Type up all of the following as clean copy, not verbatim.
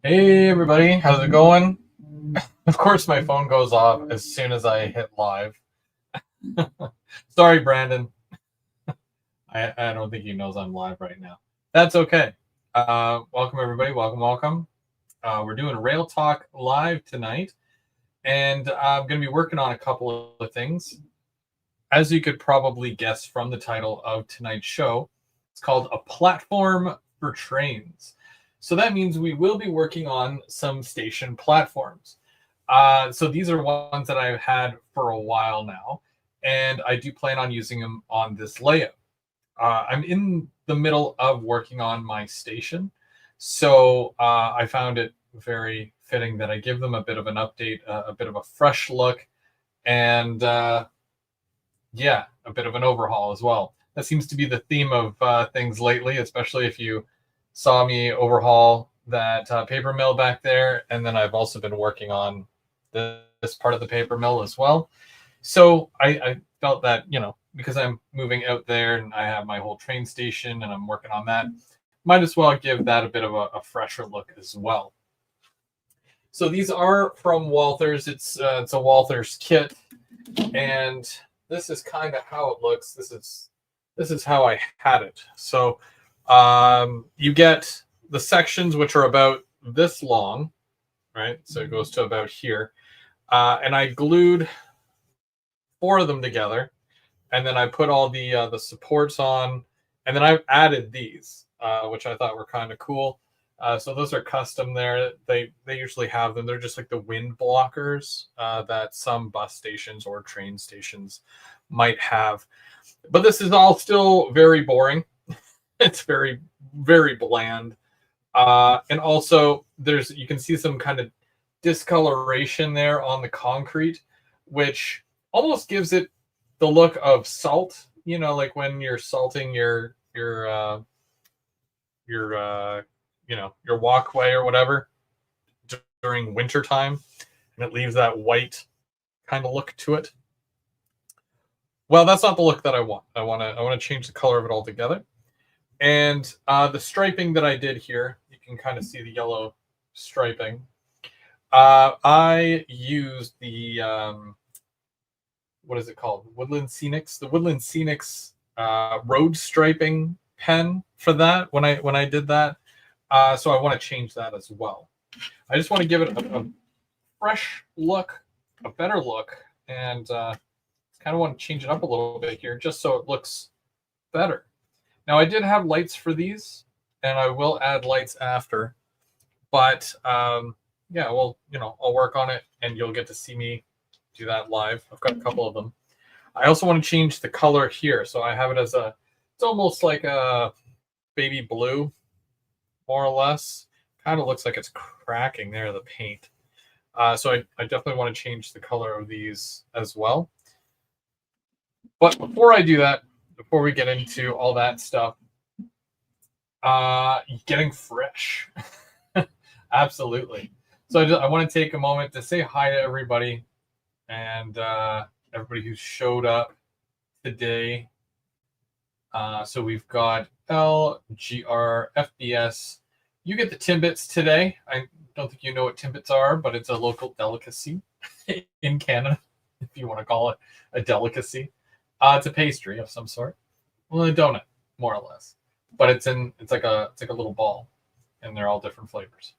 Hey everybody, how's it going? Of course my phone goes off as soon as I hit live. Sorry, Brandon. I don't think he knows I'm live right now. That's okay. Welcome everybody, welcome. We're doing Rail Talk live tonight, and I'm going to be working on a couple of things. As you could probably guess from the title of tonight's show, it's called A Platform for Trains. So that means we will be working on some station platforms. So these are ones that I've had for a while now, and I do plan on using them on this layout. I'm in the middle of working on my station, so I found it very fitting that I give them a bit of an update, a bit of a fresh look, and yeah, a bit of an overhaul as well. That seems to be the theme of things lately, especially if you saw me overhaul that paper mill back there. And then I've also been working on this part of the paper mill as well. So I felt that, because I'm moving out there and I have my whole train station and I'm working on that, might as well give that a bit of a fresher look as well. So these are from Walthers. It's a Walthers kit, and this is kind of how it looks. This is how I had it. So you get the sections, which are about this long, right? So it goes to about here. And I glued 4 of them together, and then I put all the supports on, and then I've added these, which I thought were kind of cool. So those are custom there. They usually have them. They're just like the wind blockers that some bus stations or train stations might have. But this is all still very boring. It's very, very bland. And also you can see some kind of discoloration there on the concrete, which almost gives it the look of salt, like when you're salting your walkway or whatever during winter time, and it leaves that white kind of look to it. Well, that's not the look that I want. I want to change the color of it altogether. And the striping that I did here, you can kind of see the yellow striping. I used the what is it called? Woodland Scenics. The Woodland Scenics road striping pen for that when I did that. So I want to change that as well. I just want to give it a fresh look, a better look, and kind of want to change it up a little bit here just so it looks better. Now I did have lights for these, and I will add lights after, but yeah, well, I'll work on it, and you'll get to see me do that live. I've got a couple of them. I also want to change the color here, so I have it as it's almost like a baby blue, more or less. Kind of looks like it's cracking there, the paint. So I definitely want to change the color of these as well. But before I do that, before we get into all that stuff, getting fresh. Absolutely. So I want to take a moment to say hi to everybody, and everybody who showed up today. So we've got LGR FBS. You get the Timbits today. I don't think you know what Timbits are, but it's a local delicacy in Canada, if you want to call it a delicacy. It's a pastry of some sort. Well, a donut, more or less. But it's like a little ball, and they're all different flavors.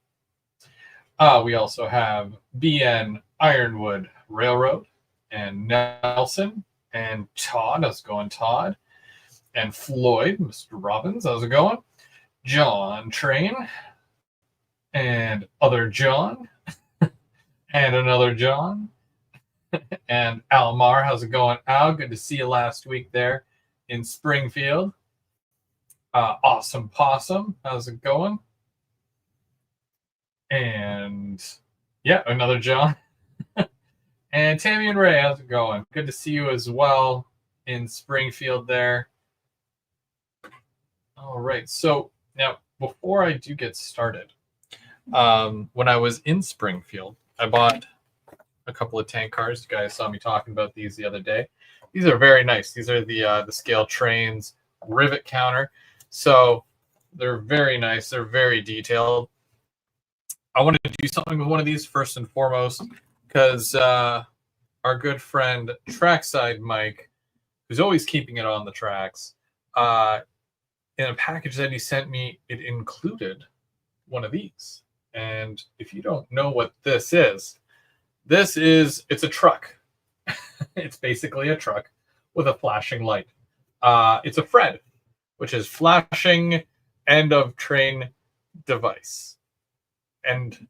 We also have BN Ironwood Railroad and Nelson and Todd. How's it going, Todd? And Floyd, Mr. Robbins. How's it going? John Train and other John and another John and Almar. How's it going, Al? Good to see you last week there in Springfield. Awesome Possum. How's it going? And yeah, another John. And Tammy and Ray, how's it going? Good to see you as well in Springfield there. All right. So now, before I do get started, when I was in Springfield, I bought a couple of tank cars. You guys saw me talking about these the other day. These are very nice. These are the scale trains rivet counter. So they're very nice. They're very detailed. I want to do something with one of these first and foremost because our good friend Trackside Mike, who's always keeping it on the tracks, in a package that he sent me, it included one of these. And if you don't know what this is, it's a truck. It's basically a truck with a flashing light. It's a FRED, which is flashing end of train device. End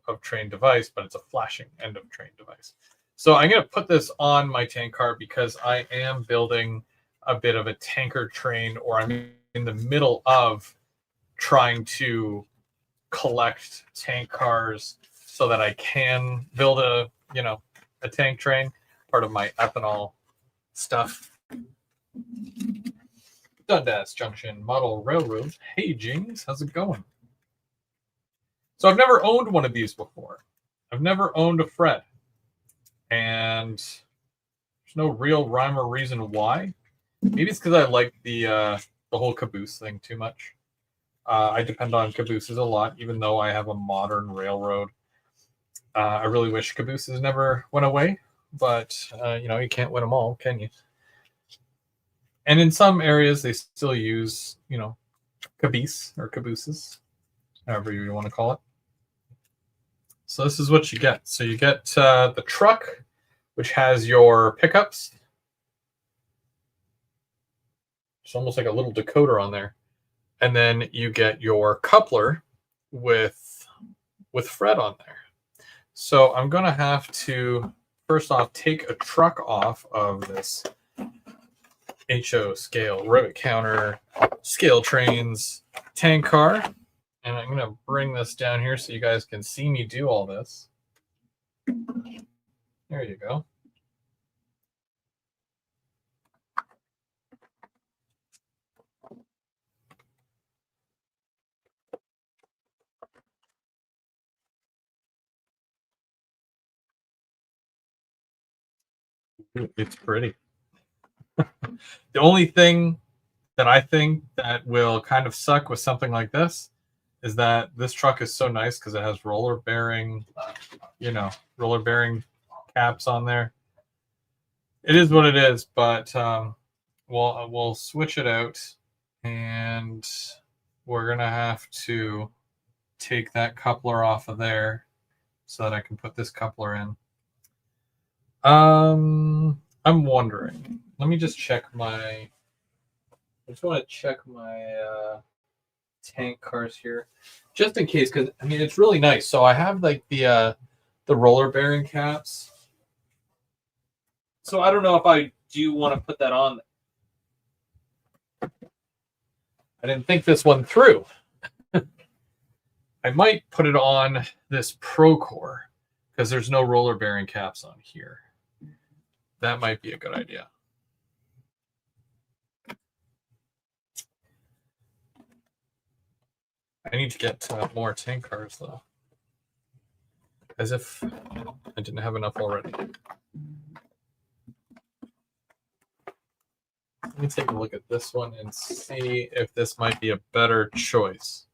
of train device, but it's a flashing end of train device. So I'm going to put this on my tank car because I am building a bit of a tanker train, or I'm in the middle of trying to collect tank cars so that I can build a tank train, part of my ethanol stuff. Dundas Junction Model Railroad. Hey, James, how's it going? So I've never owned one of these before. I've never owned a FRED. And there's no real rhyme or reason why. Maybe it's because I like the whole caboose thing too much. I depend on cabooses a lot, even though I have a modern railroad. I really wish cabooses never went away, but you can't win them all, can you? And in some areas, they still use, caboose or cabooses, however you want to call it. So this is what you get. So you get the truck, which has your pickups. It's almost like a little decoder on there. And then you get your coupler with FRED on there. So I'm going to have to, first off, take a truck off of this HO scale rivet counter, scale trains, tank car. And I'm going to bring this down here so you guys can see me do all this. There you go. It's pretty. The only thing that I think that will kind of suck with something like this is that this truck is so nice because it has roller bearing caps on there. It is what it is, but we'll switch it out, and we're gonna have to take that coupler off of there so that I can put this coupler in. I'm wondering. Let me just check I just want to check my tank cars here, just in case, because it's really nice. So I have like the roller bearing caps. So I don't know if I do want to put that on. I didn't think this one through. I might put it on this Procore because there's no roller bearing caps on here. That might be a good idea. I need to get more tank cars, though. As if I didn't have enough already. Let me take a look at this one and see if this might be a better choice.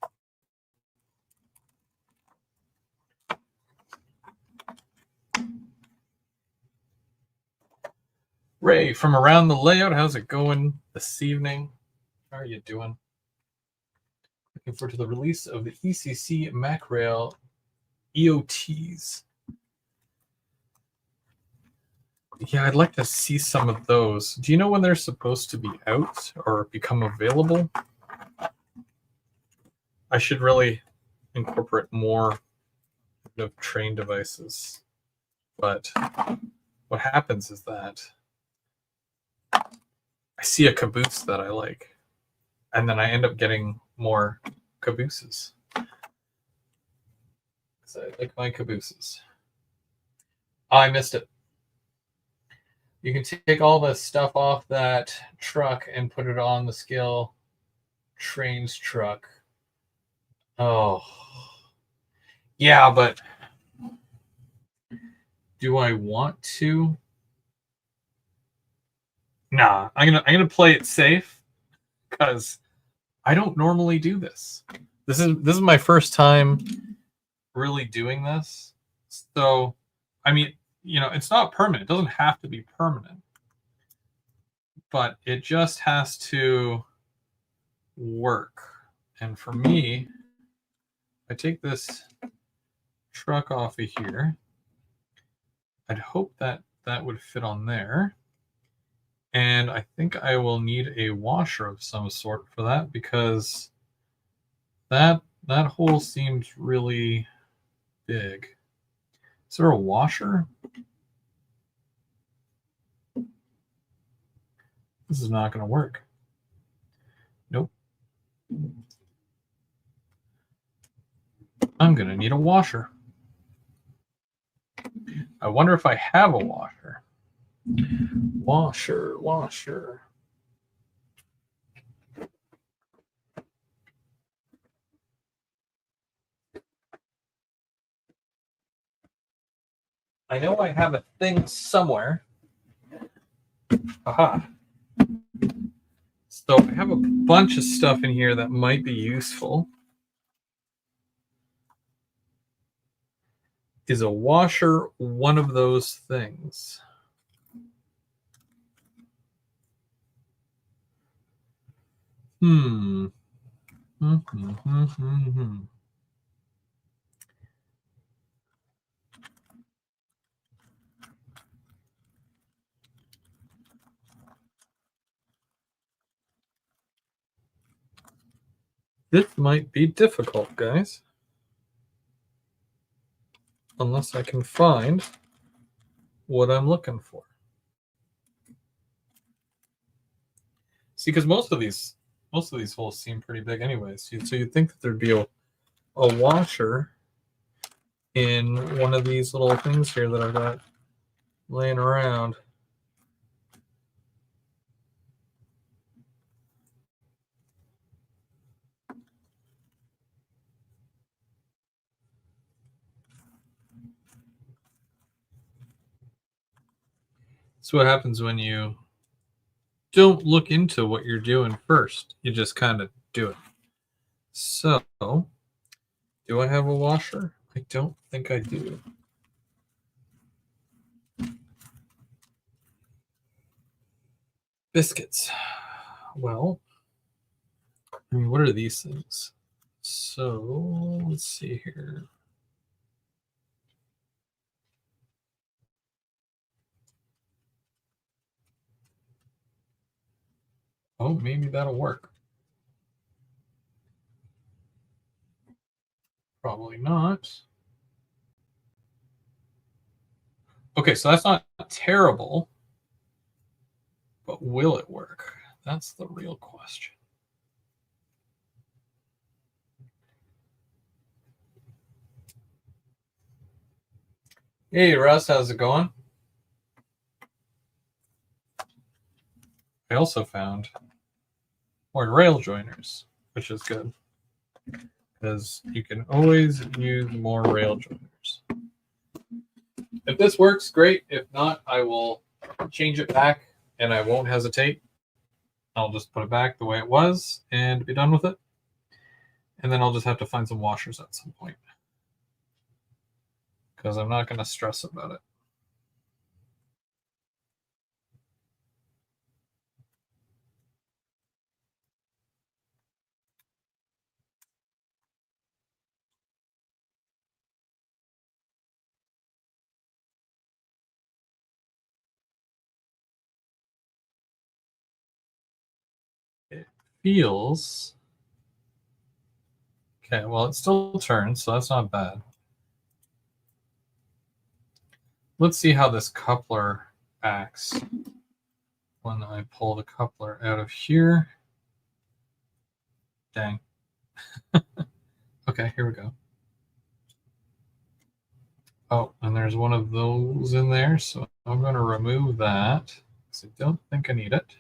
Ray from Around the Layout, how's it going this evening? How are you doing? Looking forward to the release of the ECC MacRail EOTs. Yeah, I'd like to see some of those. Do you know when they're supposed to be out or become available? I should really incorporate more of train devices. But what happens is that I see a caboose that I like, and then I end up getting more cabooses. Because I like my cabooses. Oh, I missed it. You can take all the stuff off that truck and put it on the scale trains truck. Oh. Yeah, but do I want to? Nah, I'm gonna play it safe because I don't normally do this. This is my first time really doing this. So, I mean, it's not permanent. It doesn't have to be permanent, but it just has to work. And for me, I take this truck off of here. I'd hope that that would fit on there. And I think I will need a washer of some sort for that, because that hole seems really big. Is there a washer? This is not going to work. Nope. I'm going to need a washer. I wonder if I have a washer. Washer. I know I have a thing somewhere. Aha. So I have a bunch of stuff in here that might be useful. Is a washer one of those things? This might be difficult, guys. Unless I can find what I'm looking for. See, because most of these holes seem pretty big anyways. So you'd think that there'd be a washer in one of these little things here that I've got laying around. That's what happens when you don't look into what you're doing first. You just kind of do it. So, do I have a washer? I don't think I do. Biscuits. Well, I mean, what are these things? So, let's see here. Oh, maybe that'll work. Probably not. Okay, so that's not terrible, but will it work? That's the real question. Hey, Russ, how's it going? I also found more rail joiners, which is good, because you can always use more rail joiners. If this works, great. If not, I will change it back, and I won't hesitate. I'll just put it back the way it was and be done with it. And then I'll just have to find some washers at some point, because I'm not going to stress about it. It feels... Okay, well, it still turns, so that's not bad. Let's see how this coupler acts when I pull the coupler out of here. Dang. Okay, here we go. Oh, and there's one of those in there, so I'm going to remove that because I don't think I need it.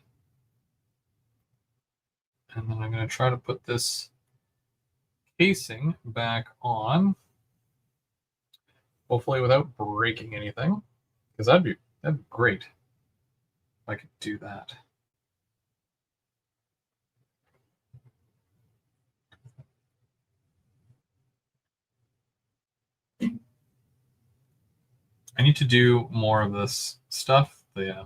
And then I'm going to try to put this casing back on, hopefully without breaking anything, because that'd be great if I could do that. I need to do more of this stuff. Yeah.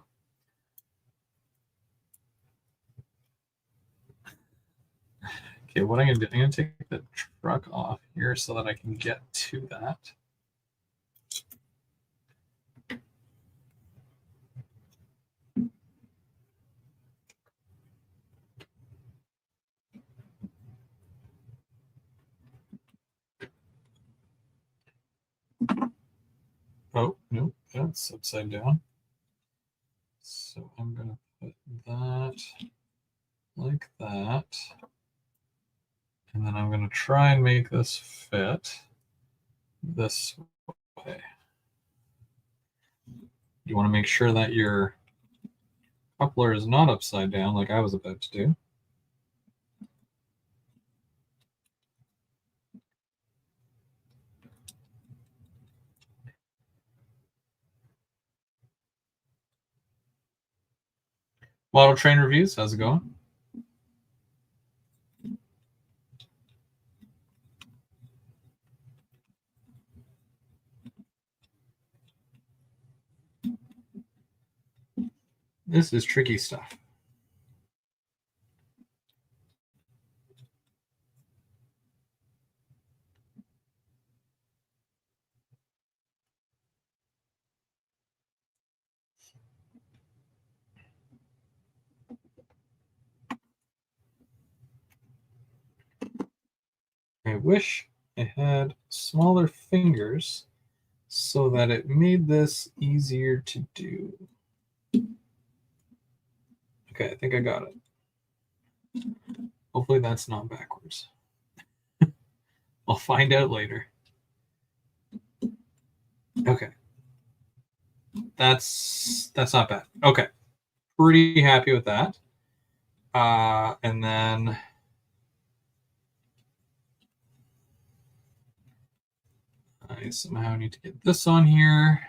Okay, what I'm gonna do, I'm gonna take the truck off here so that I can get to that. Oh, no, that's upside down. So I'm gonna put that like that. And then I'm gonna try and make this fit this way. You want to make sure that your coupler is not upside down like I was about to do. Model train reviews, how's it going? This is tricky stuff. I wish I had smaller fingers so that it made this easier to do. Okay, I think I got it. Hopefully that's not backwards. I'll find out later. Okay. That's not bad. Okay. Pretty happy with that. And then I somehow need to get this on here,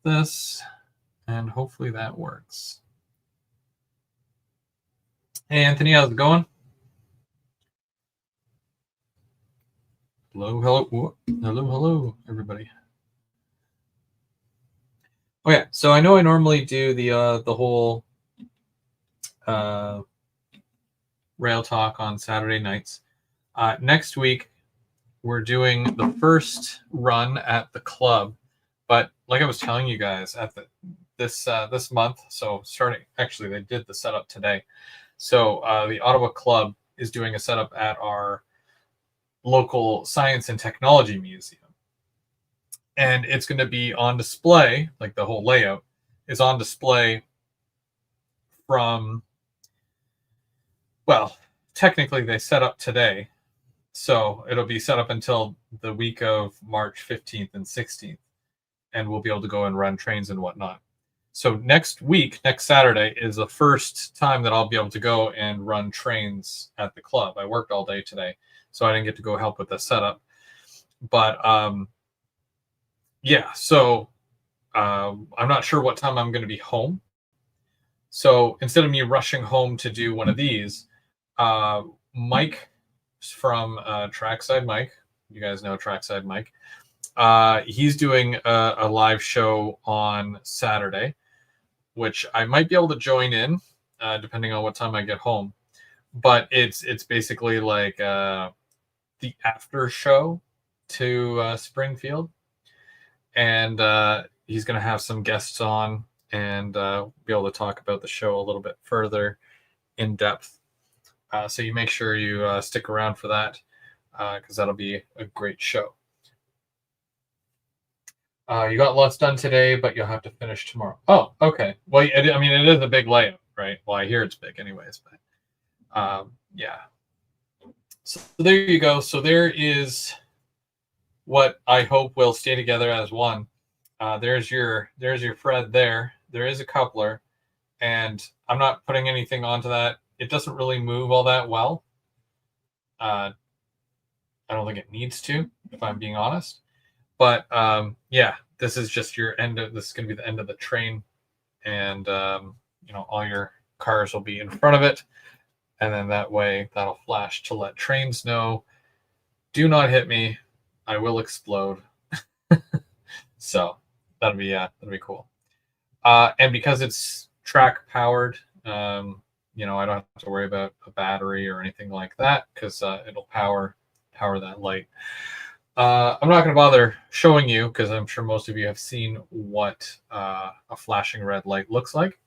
this, and hopefully that works. Hey, Anthony, how's it going? Hello, hello, hello, everybody. Oh yeah, so I know I normally do the whole rail talk on Saturday nights. Next week we're doing the first run at the club, but like I was telling you guys at this month, so starting actually they did the setup today. So the Ottawa Club is doing a setup at our local science and technology museum. And it's going to be on display, like the whole layout is on display from, well, technically they set up today. So it'll be set up until the week of March 15th and 16th. And we'll be able to go and run trains and whatnot. So next week, next Saturday, is the first time that I'll be able to go and run trains at the club. I worked all day today, so I didn't get to go help with the setup. But yeah, so I'm not sure what time I'm going to be home. So instead of me rushing home to do one of these, Mike from Trackside Mike, you guys know Trackside Mike, he's doing a live show on Saturday, which I might be able to join in depending on what time I get home. But it's basically like the after show to Springfield. And he's going to have some guests on and be able to talk about the show a little bit further in depth. So you make sure you stick around for that because that'll be a great show. You got lots done today, but you'll have to finish tomorrow. Oh, okay. Well, I mean, it is a big layout, right? Well, I hear it's big anyways, but yeah. So there you go. So there is what I hope will stay together as one. There's your Fred there. There is a coupler, and I'm not putting anything onto that. It doesn't really move all that well. I don't think it needs to, if I'm being honest. But yeah, this is just your end of this is going to be the end of the train, and all your cars will be in front of it, and then that way that'll flash to let trains know, do not hit me, I will explode. So that'll be cool. And because it's track powered, you know, I don't have to worry about a battery or anything like that because it'll power that light. I'm not going to bother showing you because I'm sure most of you have seen what a flashing red light looks like.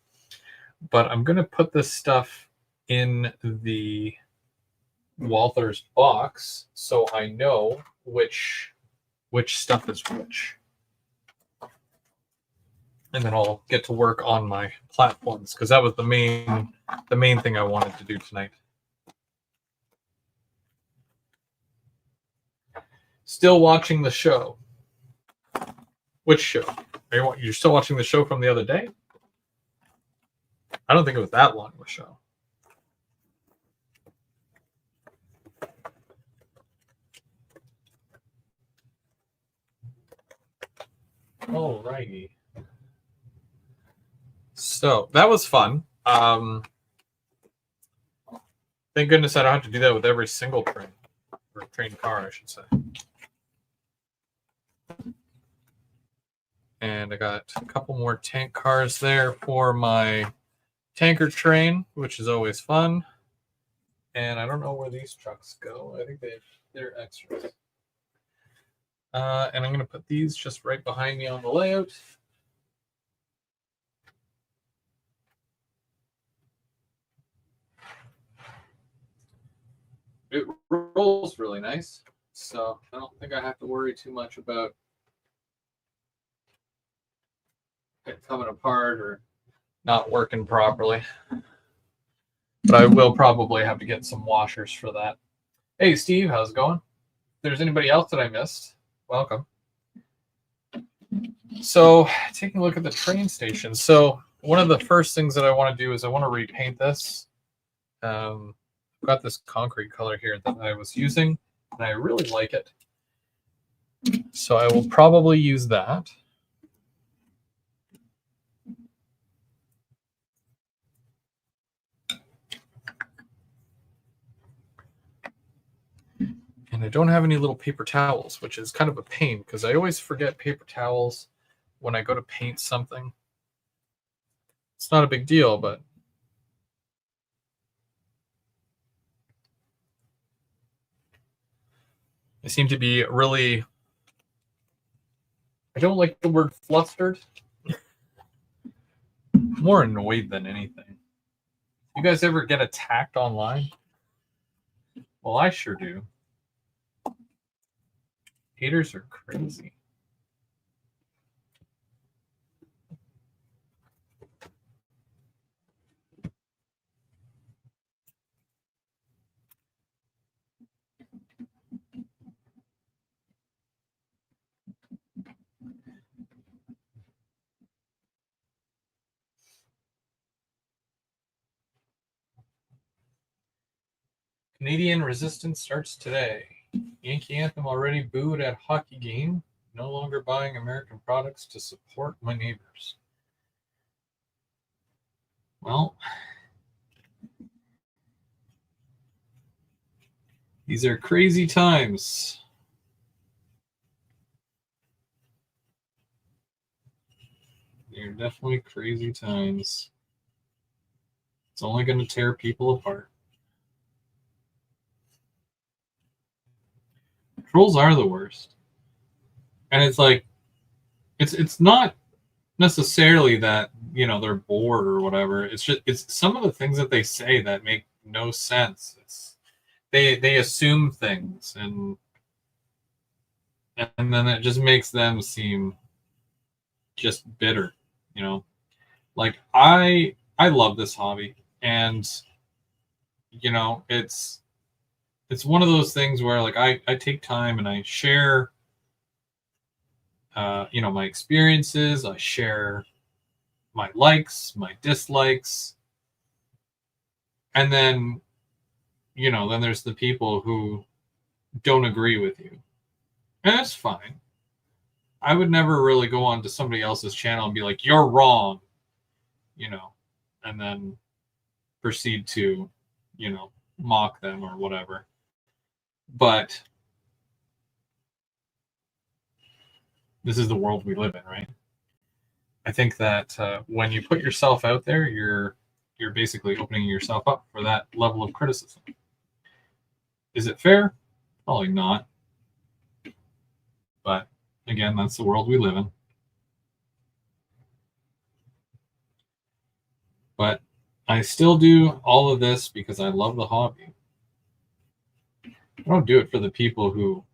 But I'm going to put this stuff in the Walthers box so I know which stuff is which. And then I'll get to work on my platforms because that was the main thing I wanted to do tonight. Still watching the show. Which show? You're still watching the show from the other day? I don't think it was that long of a show. Alrighty. So that was fun. Thank goodness I don't have to do that with every single train, or train car, I should say. And I got a couple more tank cars there for my tanker train, which is always fun. And I don't know where these trucks go. I think they're extras. And I'm going to put these just right behind me on the layout. It rolls really nice, so I don't think I have to worry too much about it coming apart or not working properly. But I will probably have to get some washers for that. Hey, Steve, how's it going? If there's anybody else that I missed, welcome. So, taking a look at the train station. So, one of the first things that I want to do is I want to repaint this. I've got this concrete color here that I was using, and I really like it. So, I will probably use that. And I don't have any little paper towels, which is kind of a pain because I always forget paper towels when I go to paint something. It's not a big deal, but I seem to be really... I don't like the word flustered. More annoyed than anything. You guys ever get attacked online? Well, I sure do. Haters are crazy. Canadian resistance starts today. Yankee anthem already booed at hockey game. No longer buying American products to support my neighbors. Well, these are crazy times. They're definitely crazy times. It's only going to tear people apart. Trolls are the worst. And it's like, it's not necessarily that, you know, they're bored or whatever. It's some of the things that they say that make no sense. They assume things, and then it just makes them seem just bitter, you know. Like I love this hobby, and you know, it's one of those things where like I take time and I share you know, my experiences, I share my likes, my dislikes, and then, you know, then there's the people who don't agree with you, and that's fine. I would never really go on to somebody else's channel and be like, "You're wrong," you know, and then proceed to, you know, mock them or whatever. But This is the world we live in, right? I think that when you put yourself out there, you're basically opening yourself up for that level of criticism. Is it fair? Probably not. But again, that's the world we live in. But I still do all of this because I love the hobby. I don't do it for the people who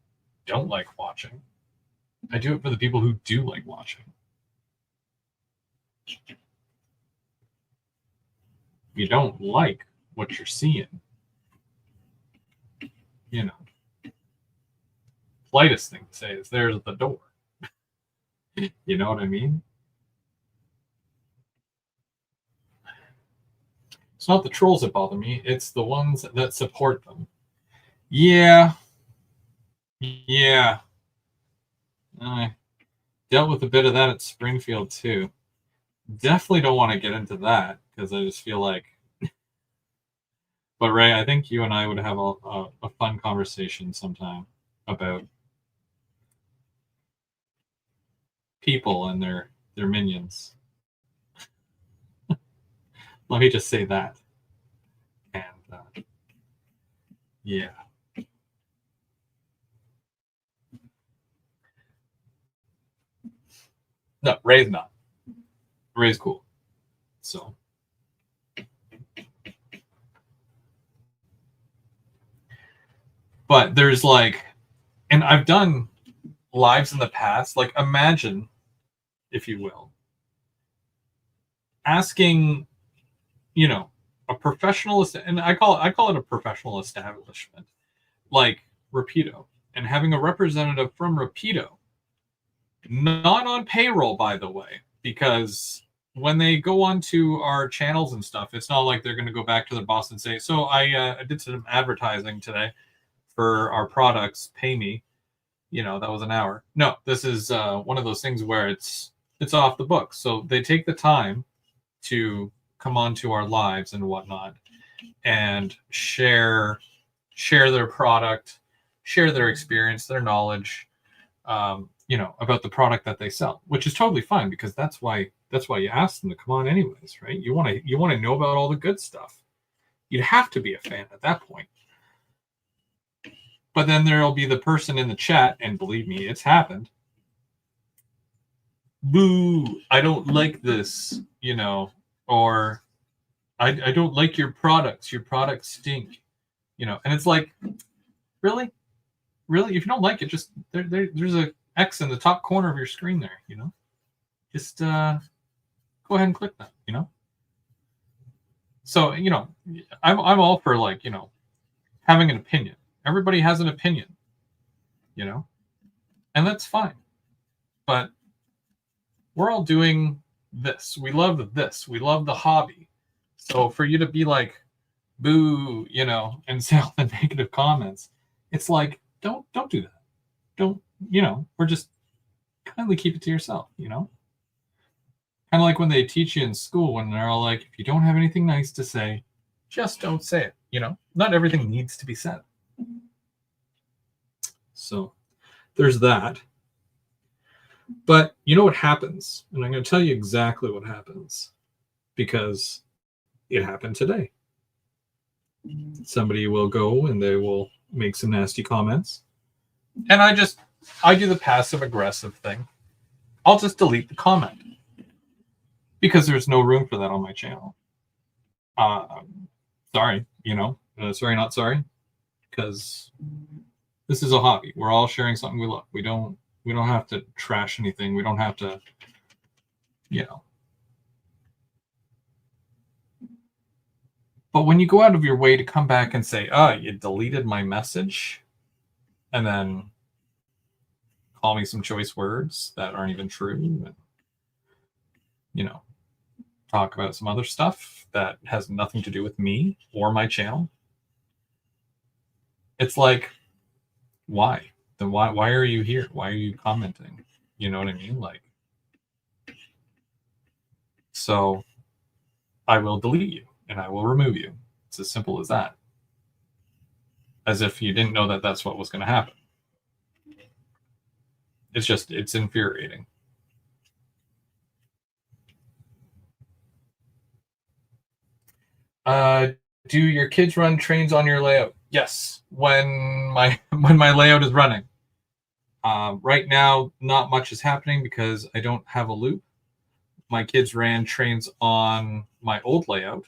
don't like watching. I do it for the people who do like watching. If you don't like what you're seeing, you know, politest thing to say is there's the door. You know what I mean? It's not the trolls that bother me, it's the ones that support them. Yeah. Yeah. I dealt with a bit of that at Springfield too. Definitely don't want to get into that because I just feel like. But Ray, I think you and I would have a fun conversation sometime about people and their minions. Let me just say that. And yeah. No, Ray's not. Ray's cool. So. But there's like, and I've done lives in the past. Like, imagine, if you will, asking, you know, a professional, and I call it a professional establishment, like Rapido, and having a representative from Rapido, not on payroll, by the way, because when they go onto our channels and stuff, it's not like they're going to go back to their boss and say, "So I did some advertising today for our products. Pay me." You know, that was an hour. No, this is one of those things where it's off the books. So they take the time to come onto our lives and whatnot and share their product, share their experience, their knowledge, you know, about the product that they sell, which is totally fine because that's why you ask them to come on anyways, right? You want to know about all the good stuff. You'd have to be a fan at that point. But then there'll be the person in the chat, and believe me, it's happened. Boo, I don't like this, you know, or I don't like your products. Your products stink, you know. And it's like, really? Really? If you don't like it, just there's a X in the top corner of your screen there, you know. Just go ahead and click that, you know. So, you know, I'm all for, like, you know, having an opinion. Everybody has an opinion, you know, and that's fine. But we're all doing this. We love this. We love the hobby. So for you to be like, boo, you know, and say all the negative comments, it's like, don't do that. Don't, you know, or just kindly keep it to yourself, you know? Kind of like when they teach you in school when they're all like, if you don't have anything nice to say, just don't say it, you know? Not everything needs to be said. So there's that. But you know what happens? And I'm going to tell you exactly what happens because it happened today. Somebody will go and they will make some nasty comments. And I do the passive aggressive thing. I'll just delete the comment because there's no room for that on my channel. Sorry, you know, sorry, not sorry, because this is a hobby. We're all sharing something we love. We don't have to trash anything. We don't have to, you know. But when you go out of your way to come back and say, "Oh, you deleted my message," and then call me some choice words that aren't even true, and, you know, talk about some other stuff that has nothing to do with me or my channel, it's like, why? Then why are you here? Why are you commenting? You know what I mean? Like, so I will delete you and I will remove you. It's as simple as that. As if you didn't know that that's what was going to happen. It's infuriating. Do your kids run trains on your layout? Yes, when my layout is running. Right now, not much is happening because I don't have a loop. My kids ran trains on my old layout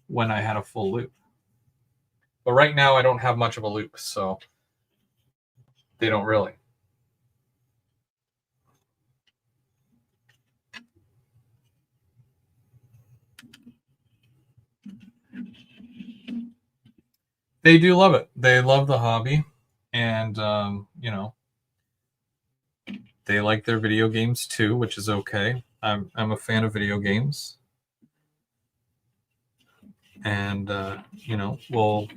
when I had a full loop. But right now, I don't have much of a loop, so they don't really. They do love it. They love the hobby, and they like their video games too, which is okay. I'm a fan of video games, and we'll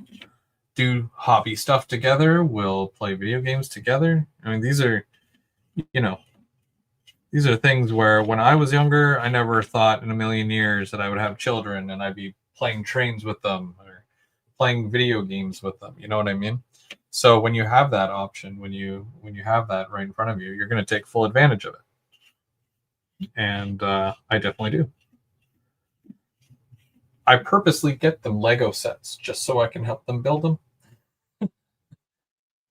do hobby stuff together. We'll play video games together. I mean, these are things where when I was younger, I never thought in a million years that I would have children and I'd be playing trains with them or playing video games with them. You know what I mean? So when you have that option, when you have that right in front of you, you're going to take full advantage of it. And I definitely do. I purposely get them Lego sets just so I can help them build them.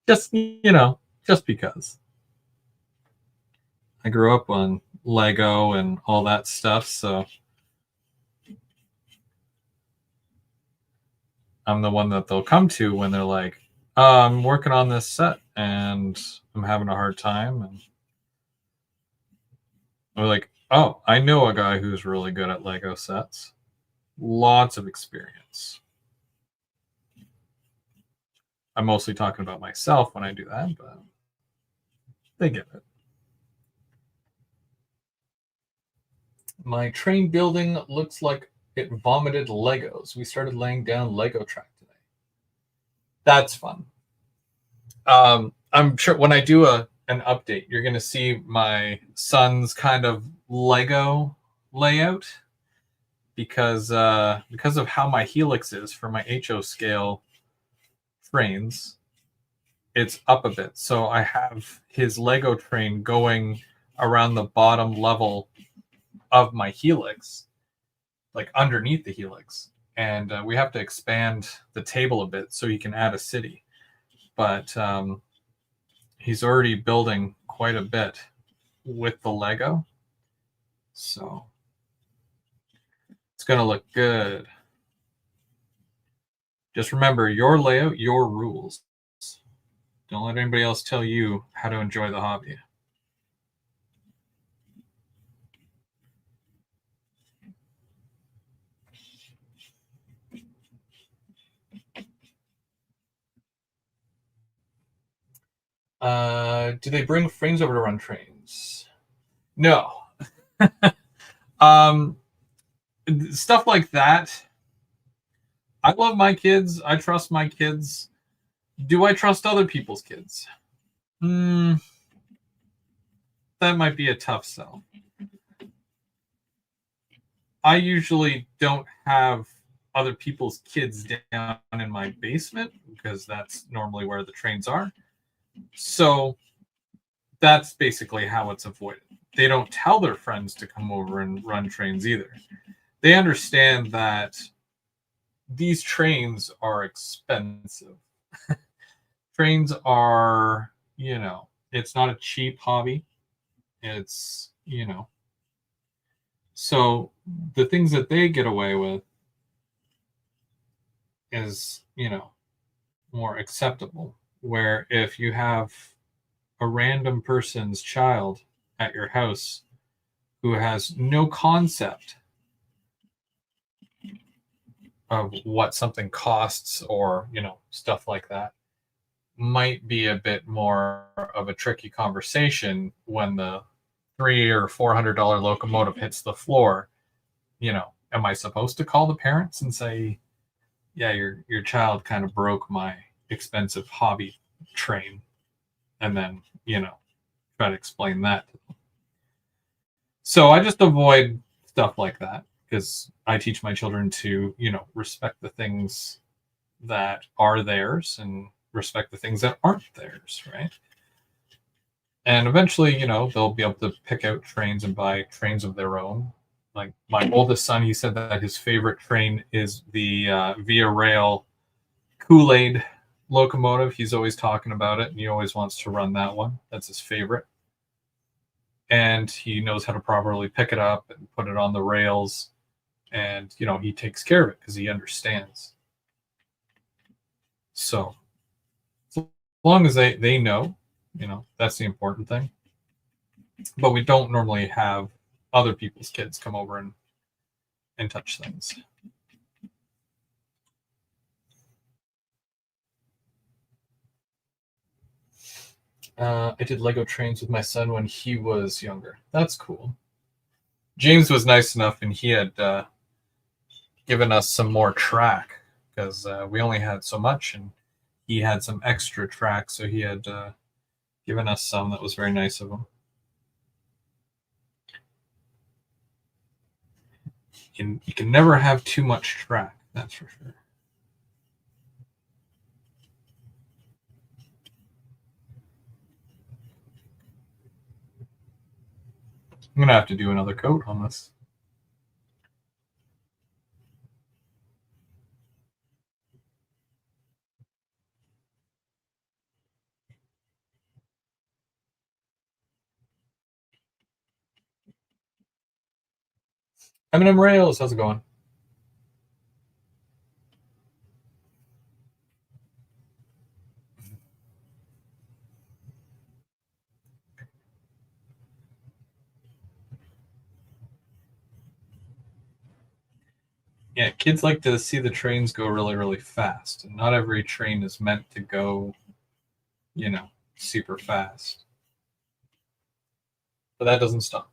Just because. I grew up on Lego and all that stuff, so I'm the one that they'll come to when they're like, I'm working on this set and I'm having a hard time. And we're like, oh, I know a guy who's really good at Lego sets. Lots of experience. I'm mostly talking about myself when I do that, but they get it. My train building looks like it vomited Legos. We started laying down Lego track today. That's fun. I'm sure when I do an update, you're going to see my son's kind of Lego layout because of how my helix is for my HO scale trains. It's up a bit, so I have his Lego train going around the bottom level of my helix, like underneath the helix, and we have to expand the table a bit so he can add a city. But he's already building quite a bit with the Lego, so it's going to look good. Just remember, your layout, your rules. Don't let anybody else tell you how to enjoy the hobby. Do they bring frames over to run trains? No. Stuff like that. I love my kids. I trust my kids. Do I trust other people's kids? That might be a tough sell. I usually don't have other people's kids down in my basement because that's normally where the trains are. So that's basically how it's avoided. They don't tell their friends to come over and run trains either. They understand that these trains are expensive. Trains are, it's not a cheap hobby. It's, so the things that they get away with is, more acceptable. Where if you have a random person's child at your house who has no concept of what something costs or, stuff like that, might be a bit more of a tricky conversation when the $300 or $400 locomotive hits the floor. Am I supposed to call the parents and say, yeah, your child kind of broke my expensive hobby train, and then try to explain that to them. So I just avoid stuff like that because I teach my children to respect the things that are theirs and respect the things that aren't theirs, right? And eventually, they'll be able to pick out trains and buy trains of their own. Like my oldest son, he said that his favorite train is the Via Rail Kool-Aid locomotive. He's always talking about it, and he always wants to run that one. That's his favorite. And he knows how to properly pick it up and put it on the rails. And, he takes care of it because he understands. So as long as they know, that's the important thing. But we don't normally have other people's kids come over and touch things. I did Lego trains with my son when he was younger. That's cool. James was nice enough, and he had given us some more track because we only had so much, and he had some extra track, so he had given us some. That was very nice of him. You can never have too much track, that's for sure. I'm gonna have to do another coat on this. M&M Rails, how's it going? Yeah, kids like to see the trains go really, really fast, and not every train is meant to go, super fast. But that doesn't stop.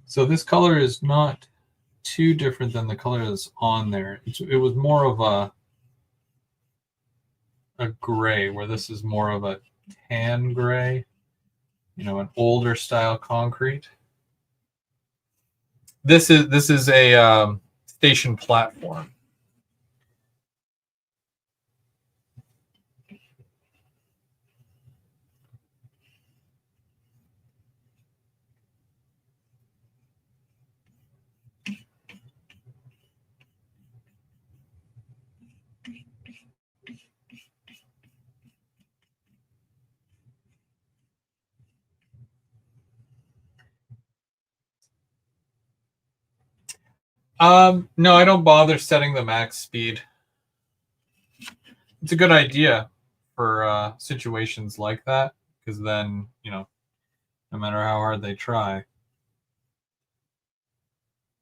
So this color is not too different than the color that's on there. It was more of a gray, where this is more of a tan gray, an older style concrete. This is a station platform. No, I don't bother setting the max speed. It's a good idea for situations like that, because then, no matter how hard they try,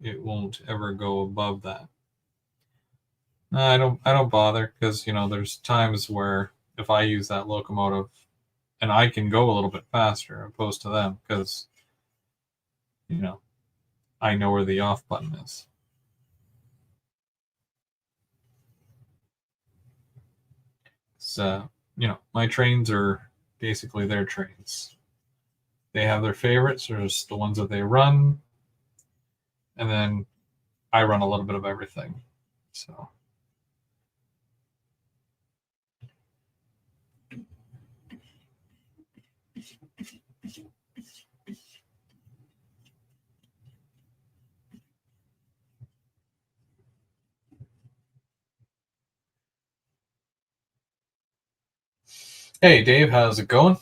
it won't ever go above that. I don't bother, because there's times where if I use that locomotive and I can go a little bit faster opposed to them, because I know where the off button is. So, my trains are basically their trains. They have their favorites. There's the ones that they run, and then I run a little bit of everything. So. Hey, Dave, how's it going?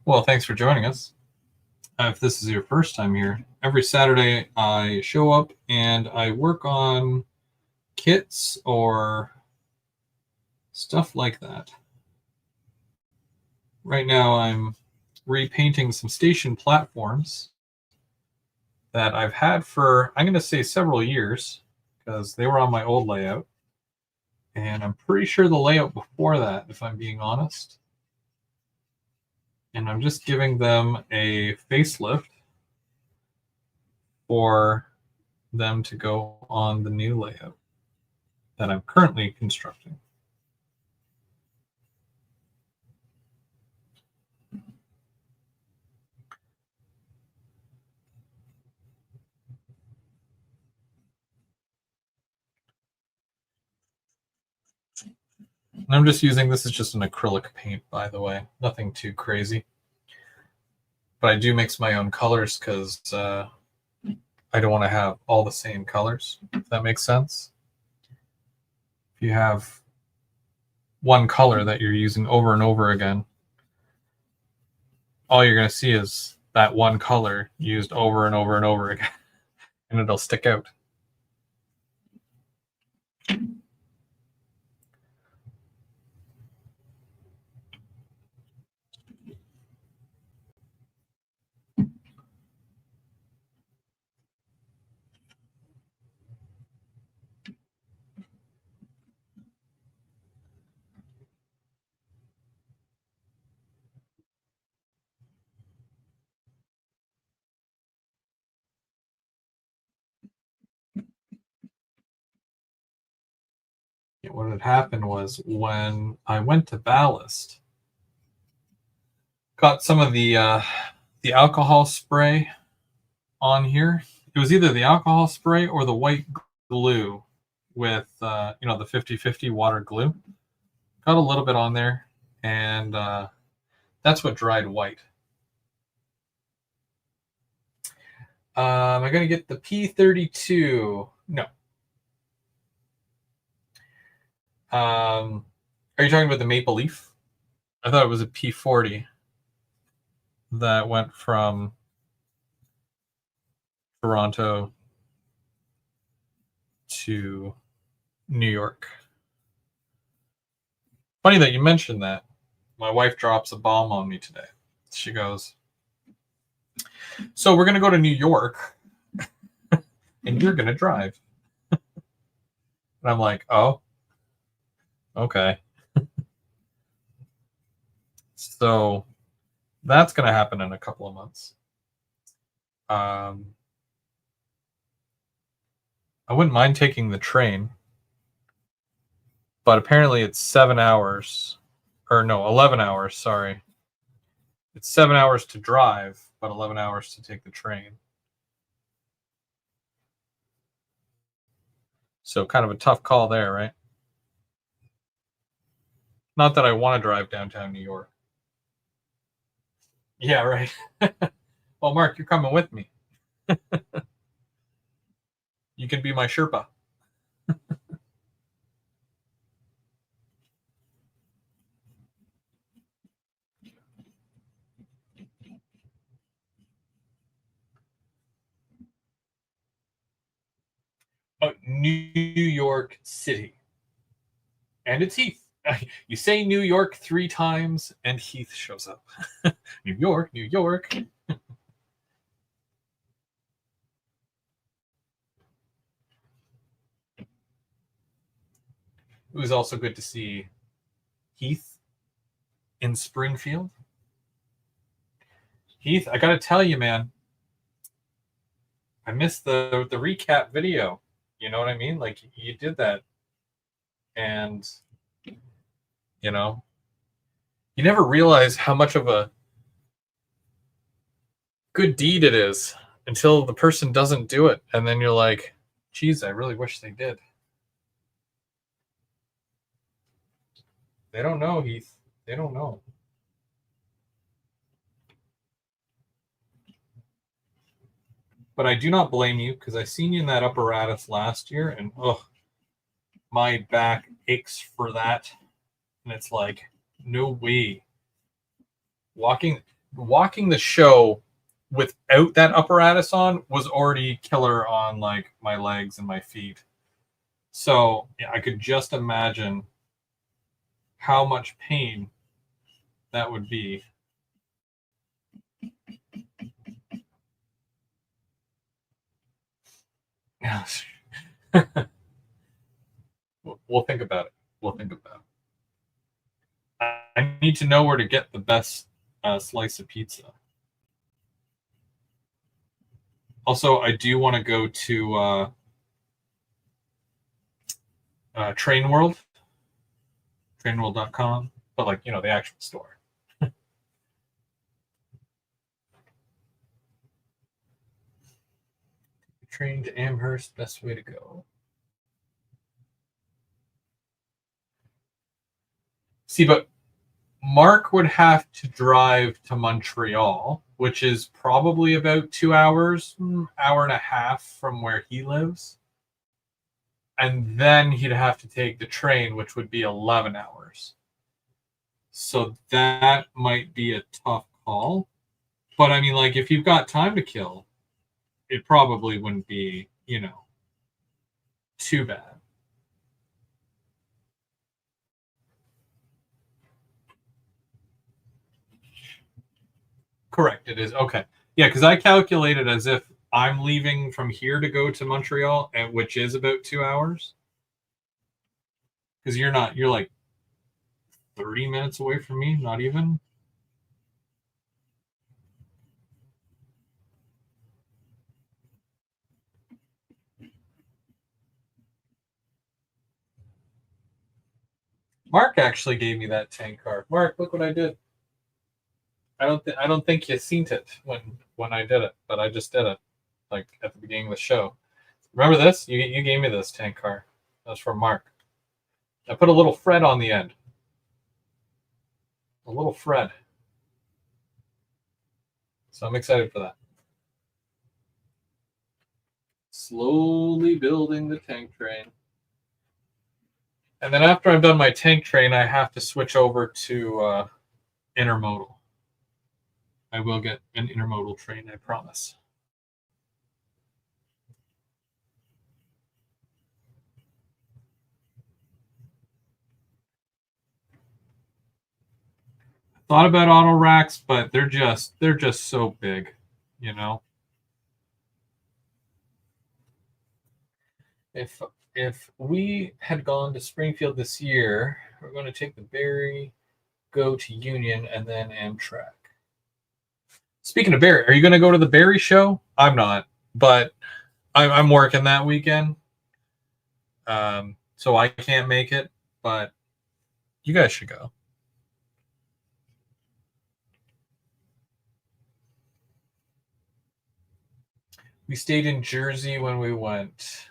Well, thanks for joining us. If this is your first time here, every Saturday I show up and I work on kits or stuff like that. Right now I'm repainting some station platforms that I've had for, I'm going to say, several years, because they were on my old layout. And I'm pretty sure the layout before that, if I'm being honest. And I'm just giving them a facelift for them to go on the new layout that I'm currently constructing. And I'm just using, this is just an acrylic paint, by the way, nothing too crazy. But I do mix my own colors because I don't want to have all the same colors, if that makes sense. If you have one color that you're using over and over again, all you're going to see is that one color used over and over and over again, and it'll stick out. What had happened was when I went to Ballast, got some of the alcohol spray on here. It was either the alcohol spray or the white glue with the 50/50 water glue. Got a little bit on there, and that's what dried white. Am I going to get the P32? No. Are you talking about the Maple Leaf? I thought it was a P40 that went from Toronto to New York. Funny that you mentioned that. My wife drops a bomb on me today. She goes, so we're going to go to New York and you're going to drive. And I'm like, oh, okay. So that's going to happen in a couple of months. I wouldn't mind taking the train, but apparently it's 7 hours, or no, 11 hours, sorry. It's 7 hours to drive, but 11 hours to take the train. So kind of a tough call there, right? Not that I want to drive downtown New York. Yeah, right. Well, Mark, you're coming with me. You can be my Sherpa. Oh, New York City. And it's Heath. You say New York 3 times, and Heath shows up. New York, New York. It was also good to see Heath in Springfield. Heath, I got to tell you, man, I missed the recap video. You know what I mean? Like, you did that. And, you know, you never realize how much of a good deed it is until the person doesn't do it. And then you're like, geez, I really wish they did. They don't know, Heath. They don't know. But I do not blame you because I seen you in that apparatus last year, and my back aches for that. And it's like, no way. Walking the show without that apparatus on was already killer on like my legs and my feet. So yeah, I could just imagine how much pain that would be. Yes. We'll think about it. need to know where to get the best slice of pizza. Also, I do want to go to Train World, trainworld.com, but like, the actual store. Train to Amherst, best way to go. See, but Mark would have to drive to Montreal, which is probably about 2 hours, hour and a half from where he lives. And then he'd have to take the train, which would be 11 hours. So that might be a tough call. But I mean, like, if you've got time to kill, it probably wouldn't be, too bad. Correct, it is. Okay. Yeah, because I calculated as if I'm leaving from here to go to Montreal, which is about 2 hours. Because you're like 30 minutes away from me, not even. Mark actually gave me that tank card. Mark, look what I did. I don't think you seen it when I did it, but I just did it, like at the beginning of the show. Remember this? You gave me this tank car. That was from Mark. I put a little Fred on the end. A little Fred. So I'm excited for that. Slowly building the tank train. And then after I'm done my tank train, I have to switch over to intermodal. I will get an intermodal train, I promise. Thought about auto racks, but they're just so big, If we had gone to Springfield this year, we're going to take the Barrie, go to Union, and then Amtrak. Speaking of Barrie, are you going to go to the Barrie show? I'm not, but I'm working that weekend, so I can't make it. But you guys should go. We stayed in Jersey when we went.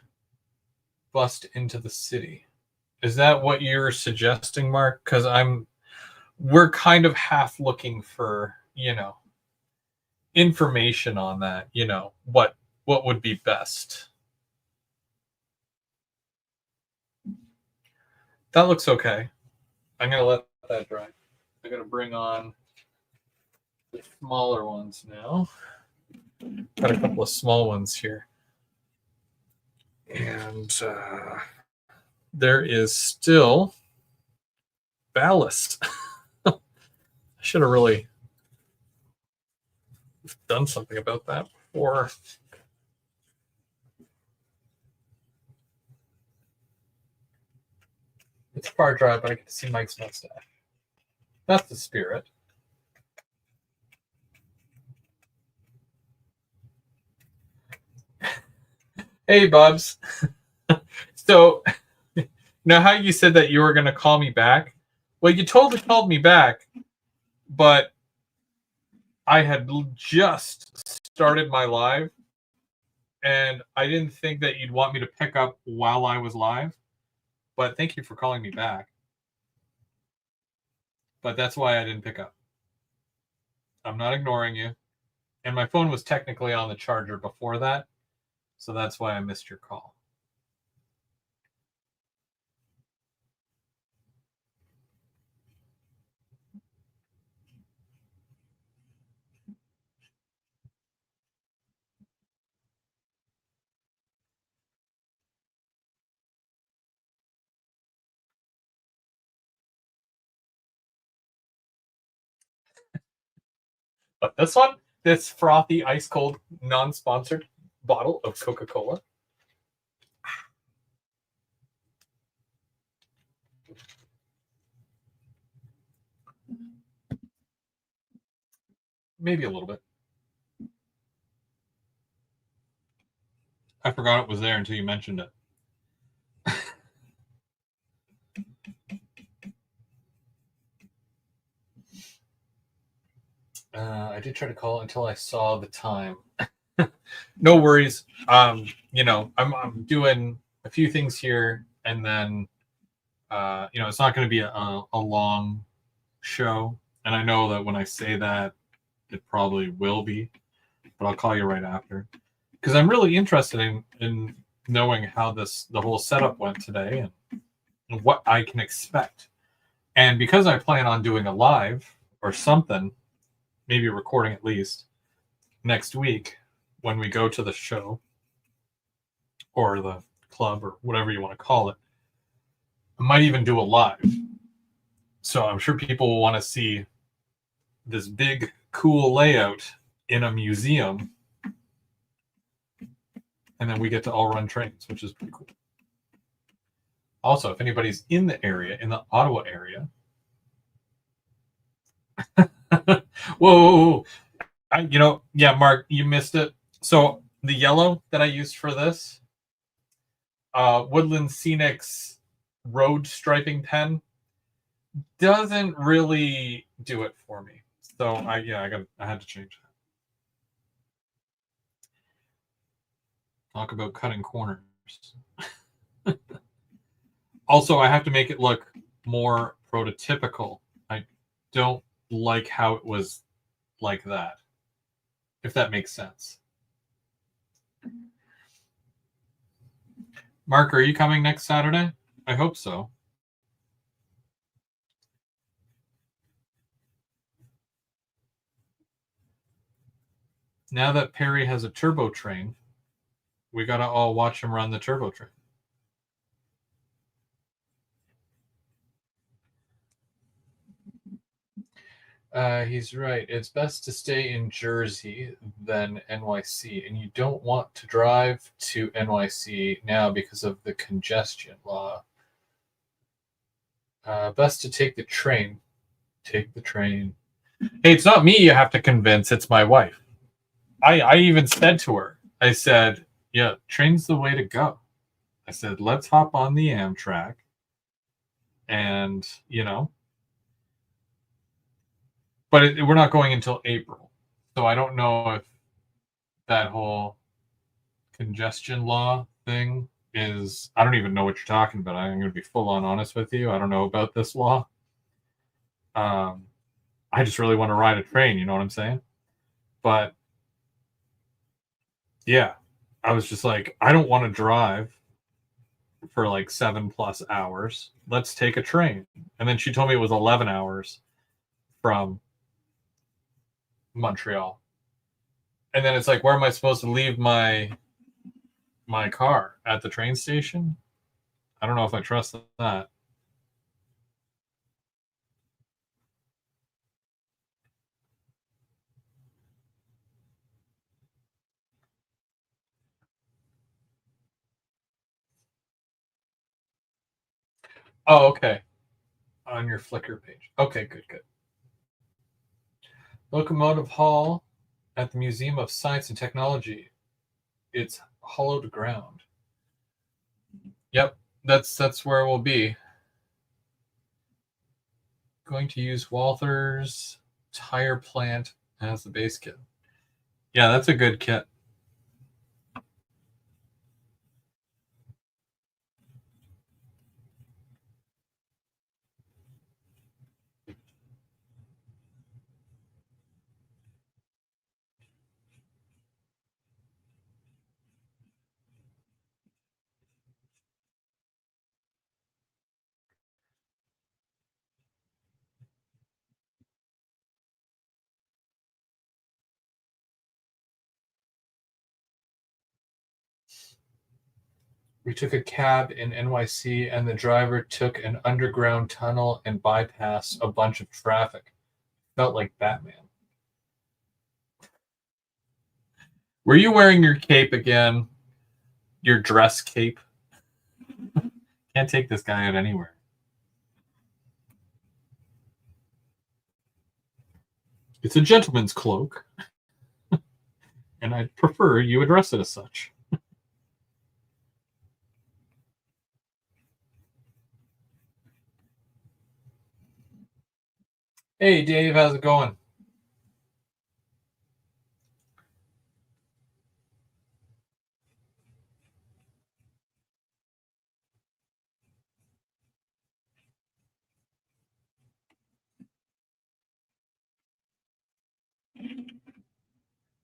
Bust into the city. Is that what you're suggesting, Mark? Because we're kind of half looking for, information on that. What would be best. That looks okay. I'm gonna let that dry. I'm gonna bring on the smaller ones now. Got a couple of small ones here. And there is still ballast. I should have really done something about that before. It's far drive, but I get to see Mike's mustache. That's the spirit. Hey, Bubs. So, now how you said that you were going to call me back? Well, you totally called me back, but I had just started my live, and I didn't think that you'd want me to pick up while I was live. But thank you for calling me back. But that's why I didn't pick up. I'm not ignoring you. And my phone was technically on the charger before that, so that's why I missed your call. But this frothy, ice cold, non-sponsored bottle of Coca-Cola. maybe a little bit. I forgot it was there until you mentioned it. I did try to call until I saw the time. No worries. I'm doing a few things here, and then it's not going to be a long show. And I know that when I say that, it probably will be, but I'll call you right after because I'm really interested in knowing how the whole setup went today and what I can expect. And because I plan on doing a live or something, maybe a recording at least next week when we go to the show or the club or whatever you want to call it, I might even do a live. So I'm sure people will want to see this big, cool layout in a museum. And then we get to all run trains, which is pretty cool. Also, if anybody's in the area, in the Ottawa area, whoa. Mark, you missed it. So the yellow that I used for this, Woodland Scenics road striping pen, doesn't really do it for me. So I had to change that. Talk about cutting corners. Also, I have to make it look more prototypical. I don't like how it was like that, if that makes sense. Mark, are you coming next Saturday? I hope so. Now that Perry has a turbo train, we got to all watch him run the turbo train. He's right. It's best to stay in Jersey than NYC, and you don't want to drive to NYC now because of the congestion law. Best to take the train. Take the train. Hey, it's not me you have to convince, it's my wife. I even said to her, I said, yeah, train's the way to go. I said, let's hop on the Amtrak and, but we're not going until April. So I don't know if that whole congestion law thing is, I don't even know what you're talking about. I'm going to be full on honest with you. I don't know about this law. I just really want to ride a train, you know what I'm saying? But yeah, I was just like, I don't want to drive for like 7+ hours. Let's take a train. And then she told me it was 11 hours from Montreal. And then it's like, where am I supposed to leave my car? At the train station? I don't know if I trust that. Oh, okay. On your Flickr page. Okay, good. Locomotive Hall at the Museum of Science and Technology. It's hollowed ground. Yep, that's where we'll be. Going to use Walther's tire plant as the base kit. Yeah, that's a good kit. We took a cab in NYC and the driver took an underground tunnel and bypassed a bunch of traffic. Felt like Batman. Were you wearing your cape again? Your dress cape? Can't take this guy out anywhere. It's a gentleman's cloak, and I'd prefer you address it as such. Hey, Dave, how's it going?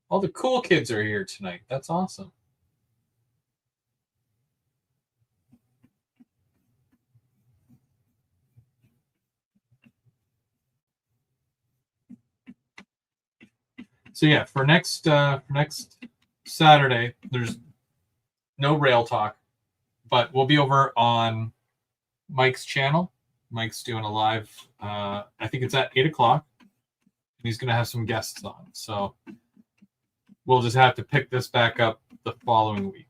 All the cool kids are here tonight. That's awesome. So yeah, for next Saturday, there's no rail talk, but we'll be over on Mike's channel. Mike's doing a live. I think it's at 8:00, and he's going to have some guests on. So we'll just have to pick this back up the following week.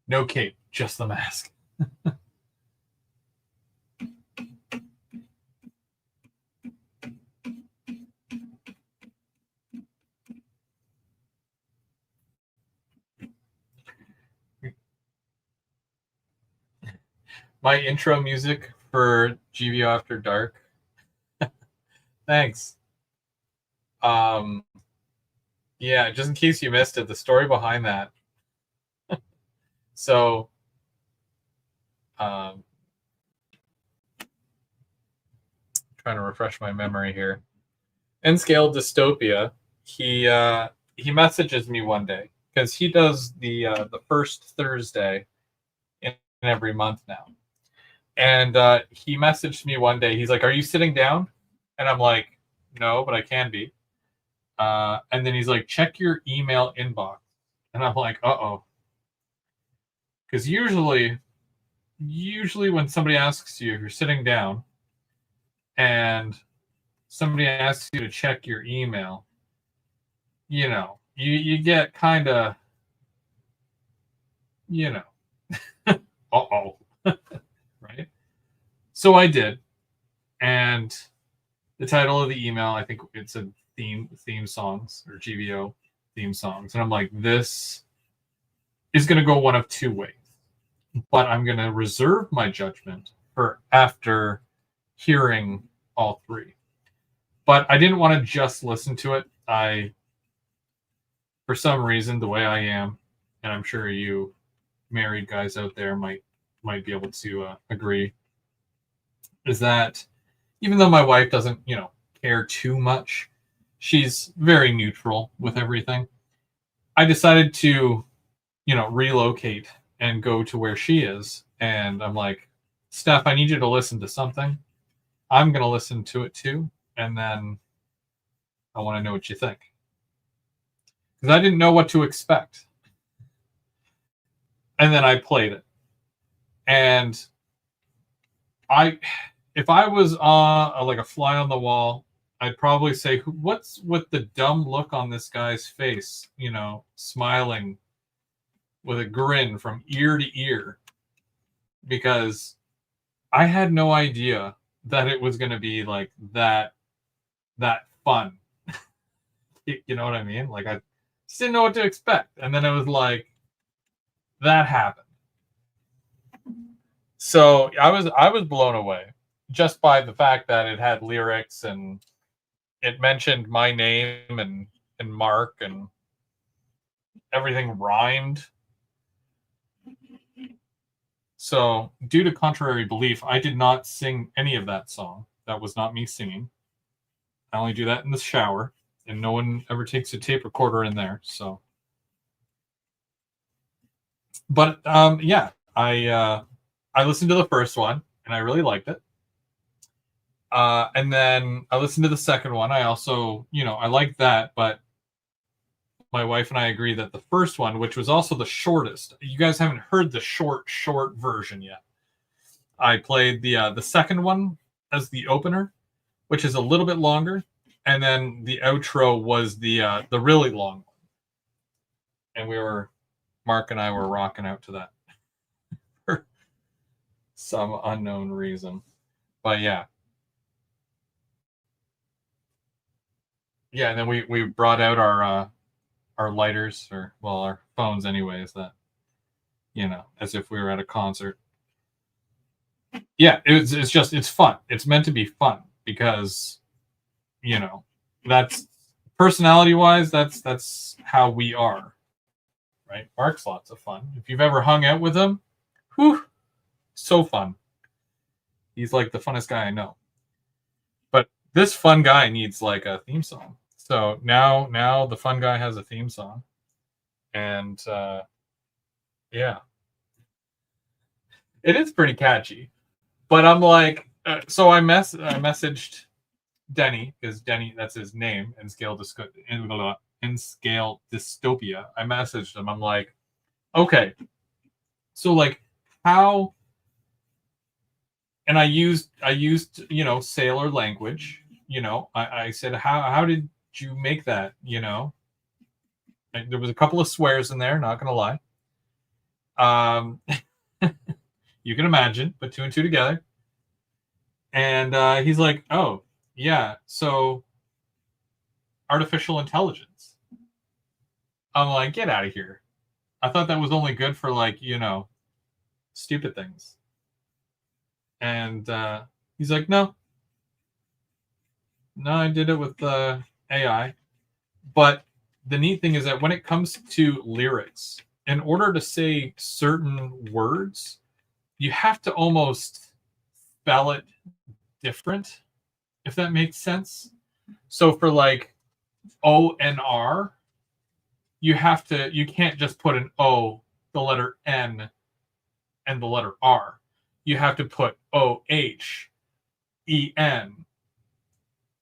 No cape, just the mask. My intro music for GVO After Dark. Thanks. Yeah, just in case you missed it, the story behind that. So, trying to refresh my memory here. N-Scale Dystopia. He messages me one day because he does the first Thursday in every month now, and he messaged me one day. He's like, "Are you sitting down?" And I'm like, "No, but I can be." And then he's like, "Check your email inbox," and I'm like, "Uh-oh," because usually when somebody asks you if you're sitting down and somebody asks you to check your email, you get kind of, uh-oh. Right? So I did. And the title of the email, I think it's a theme songs or GVO theme songs. And I'm like, this is going to go one of two ways. But I'm going to reserve my judgment for after hearing all three. But I didn't want to just listen to it. For some reason, the way I am, and I'm sure you married guys out there might be able to agree, is that even though my wife doesn't, care too much, she's very neutral with everything. I decided to, relocate and go to where she is. And I'm like, Steph, I need you to listen to something. I'm going to listen to it too. And then I want to know what you think. Because I didn't know what to expect. And then I played it. And if I was like a fly on the wall, I'd probably say, what's with the dumb look on this guy's face? Smiling with a grin from ear to ear, because I had no idea that it was going to be like that fun. You know what I mean? Like, I just didn't know what to expect, and then it was like that happened. So I was blown away just by the fact that it had lyrics and it mentioned my name and Mark, and everything rhymed. So, due to contrary belief, I did not sing any of that song. That was not me singing. I only do that in the shower, and no one ever takes a tape recorder in there. So, but yeah, I listened to the first one and I really liked it. And then I listened to the second one. I also, I liked that, but my wife and I agree that the first one, which was also the shortest, you guys haven't heard the short version yet. I played the second one as the opener, which is a little bit longer, and then the outro was the really long one. And Mark and I were rocking out to that for some unknown reason. But yeah. Yeah, and then we brought out our lighters, or well, our phones anyways, that, as if we were at a concert. Yeah, it's fun. It's meant to be fun because, that's personality wise, that's how we are, right? Mark's lots of fun. If you've ever hung out with him, whew, so fun. He's like the funnest guy I know. But this fun guy needs like a theme song. So now the fun guy has a theme song, and yeah, it is pretty catchy. But I'm like, so I messaged Denny, because Denny, that's his name in Scale Dystopia. I messaged him. I'm like, okay, so like how, and I used sailor language. I said, how did you make that? And there was a couple of swears in there. Not gonna lie. You can imagine, put two and two together. And he's like, oh yeah, so artificial intelligence. I'm like, get out of here. I thought that was only good for like, stupid things. And he's like, no, I did it with AI. But the neat thing is that when it comes to lyrics, in order to say certain words, you have to almost spell it different, if that makes sense. So for like O and R, you can't just put an O, the letter N, and the letter R. You have to put OH, EN,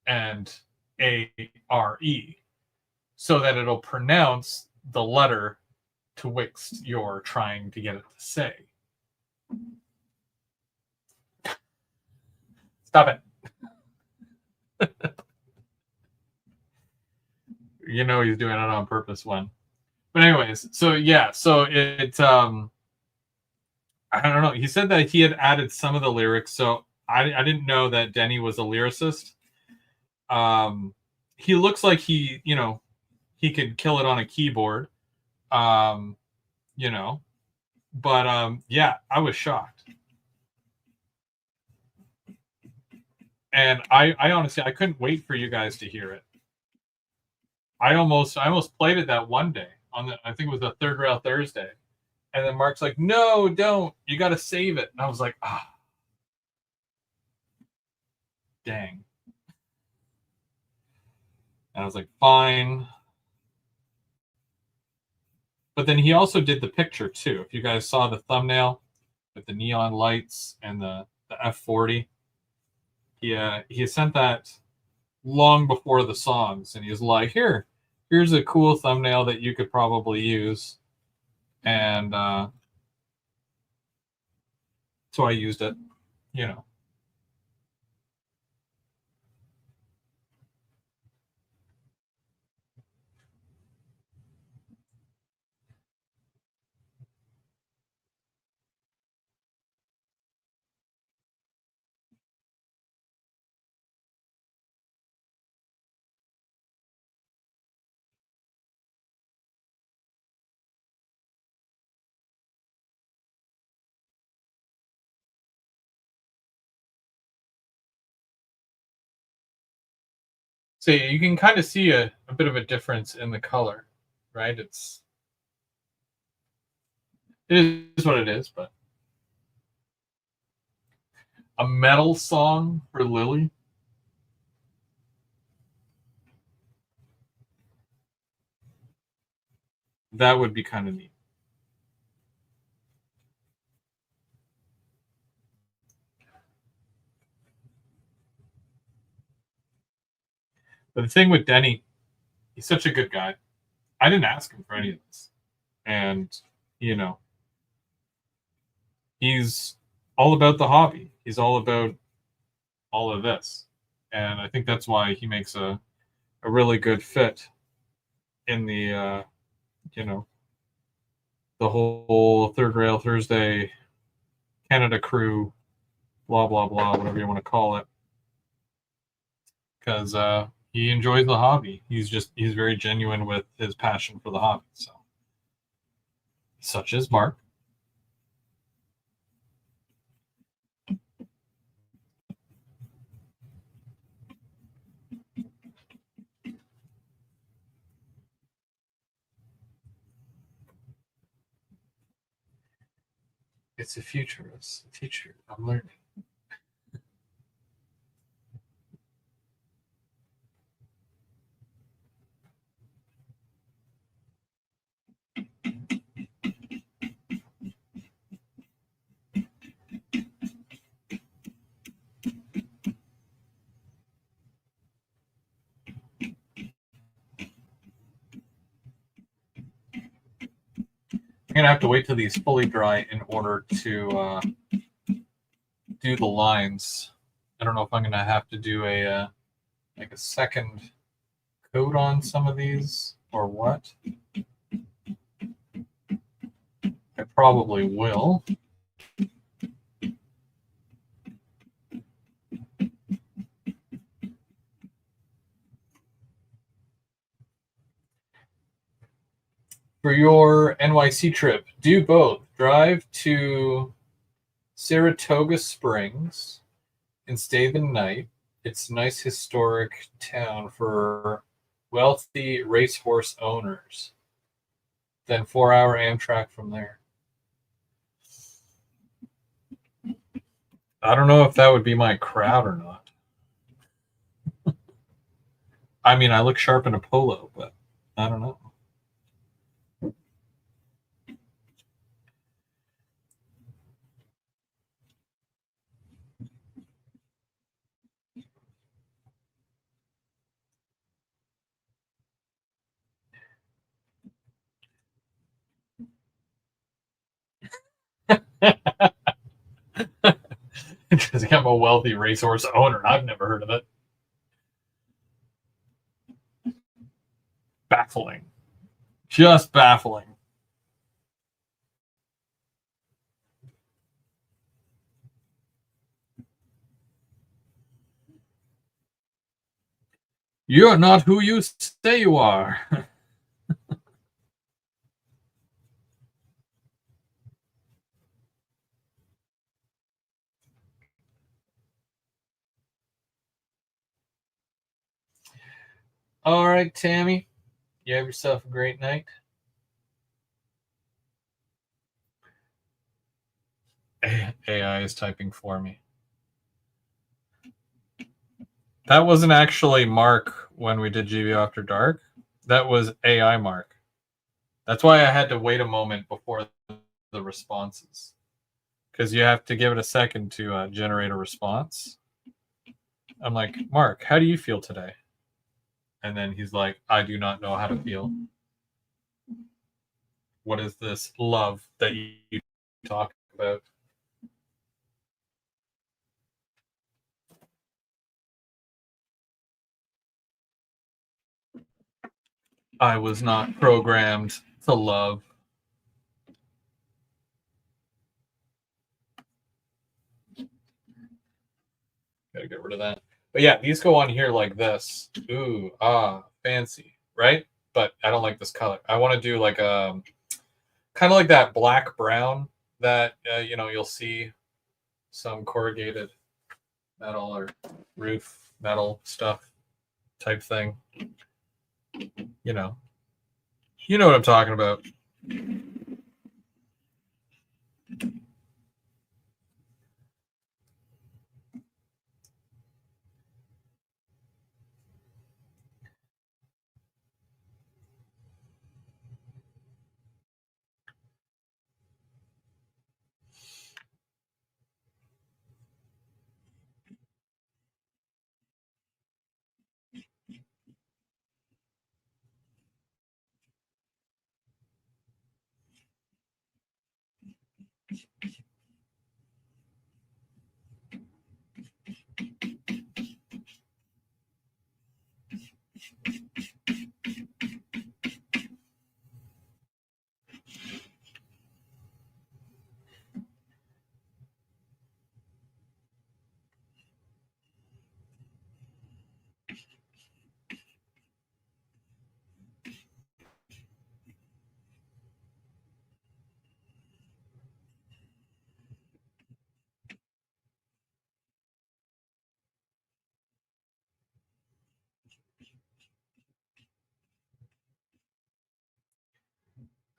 and ARE, so that it'll pronounce the letter to which you're trying to get it to say. Stop it. He's doing it on purpose when. But anyways, so yeah, so it I don't know. He said that he had added some of the lyrics, so I didn't know that Denny was a lyricist. He looks like he could kill it on a keyboard. But yeah, I was shocked. And I honestly, I couldn't wait for you guys to hear it. I almost played it that one day I think it was a Third Rail Thursday. And then Mark's like, no, don't. You got to save it. And I was like, dang. And I was like, fine. But then he also did the picture too. If you guys saw the thumbnail with the neon lights and the F40, he sent that long before the songs, and he was like, here's a cool thumbnail that you could probably use. And so I used it, So you can kind of see a bit of a difference in the color, right? It is what it is, but a metal song for Lily. That would be kind of neat. But the thing with Denny, he's such a good guy. I didn't ask him for any of this. And, you know, he's all about the hobby. He's all about all of this. And I think that's why he makes a really good fit in the, you know, the whole Third Rail Thursday Canada crew, blah, blah, blah, whatever you want to call it. Because he enjoys the hobby. He's very genuine with his passion for the hobby. So, such as Mark. It's a futurist, a teacher. I'm learning. I'm gonna have to wait till these fully dry in order to do the lines. I don't know if I'm gonna have to do a like a second coat on some of these or what. I probably will. For your NYC trip, do both. Drive to Saratoga Springs and stay the night. It's a nice historic town for wealthy racehorse owners. Then 4-hour Amtrak from there. I don't know if that would be my crowd or not. I mean, I look sharp in a polo, but I don't know. Because I'm a wealthy racehorse owner. I've never heard of it. Baffling. Just baffling. You're not who you say you are. All right, Tammy. You have yourself a great night. AI is typing for me. That wasn't actually Mark when we did GV After Dark. That was AI Mark. That's why I had to wait a moment before the responses. Because you have to give it a second to generate a response. I'm like, Mark, how do you feel today? And then he's like, I do not know how to feel. What is this love that you talk about? I was not programmed to love. Gotta get rid of that. But yeah, these go on here like this. Ooh, fancy, right? But I don't like this color. I want to do like a kind of like that black brown that you'll see some corrugated metal or roof metal stuff type thing. You know, you know what I'm talking about.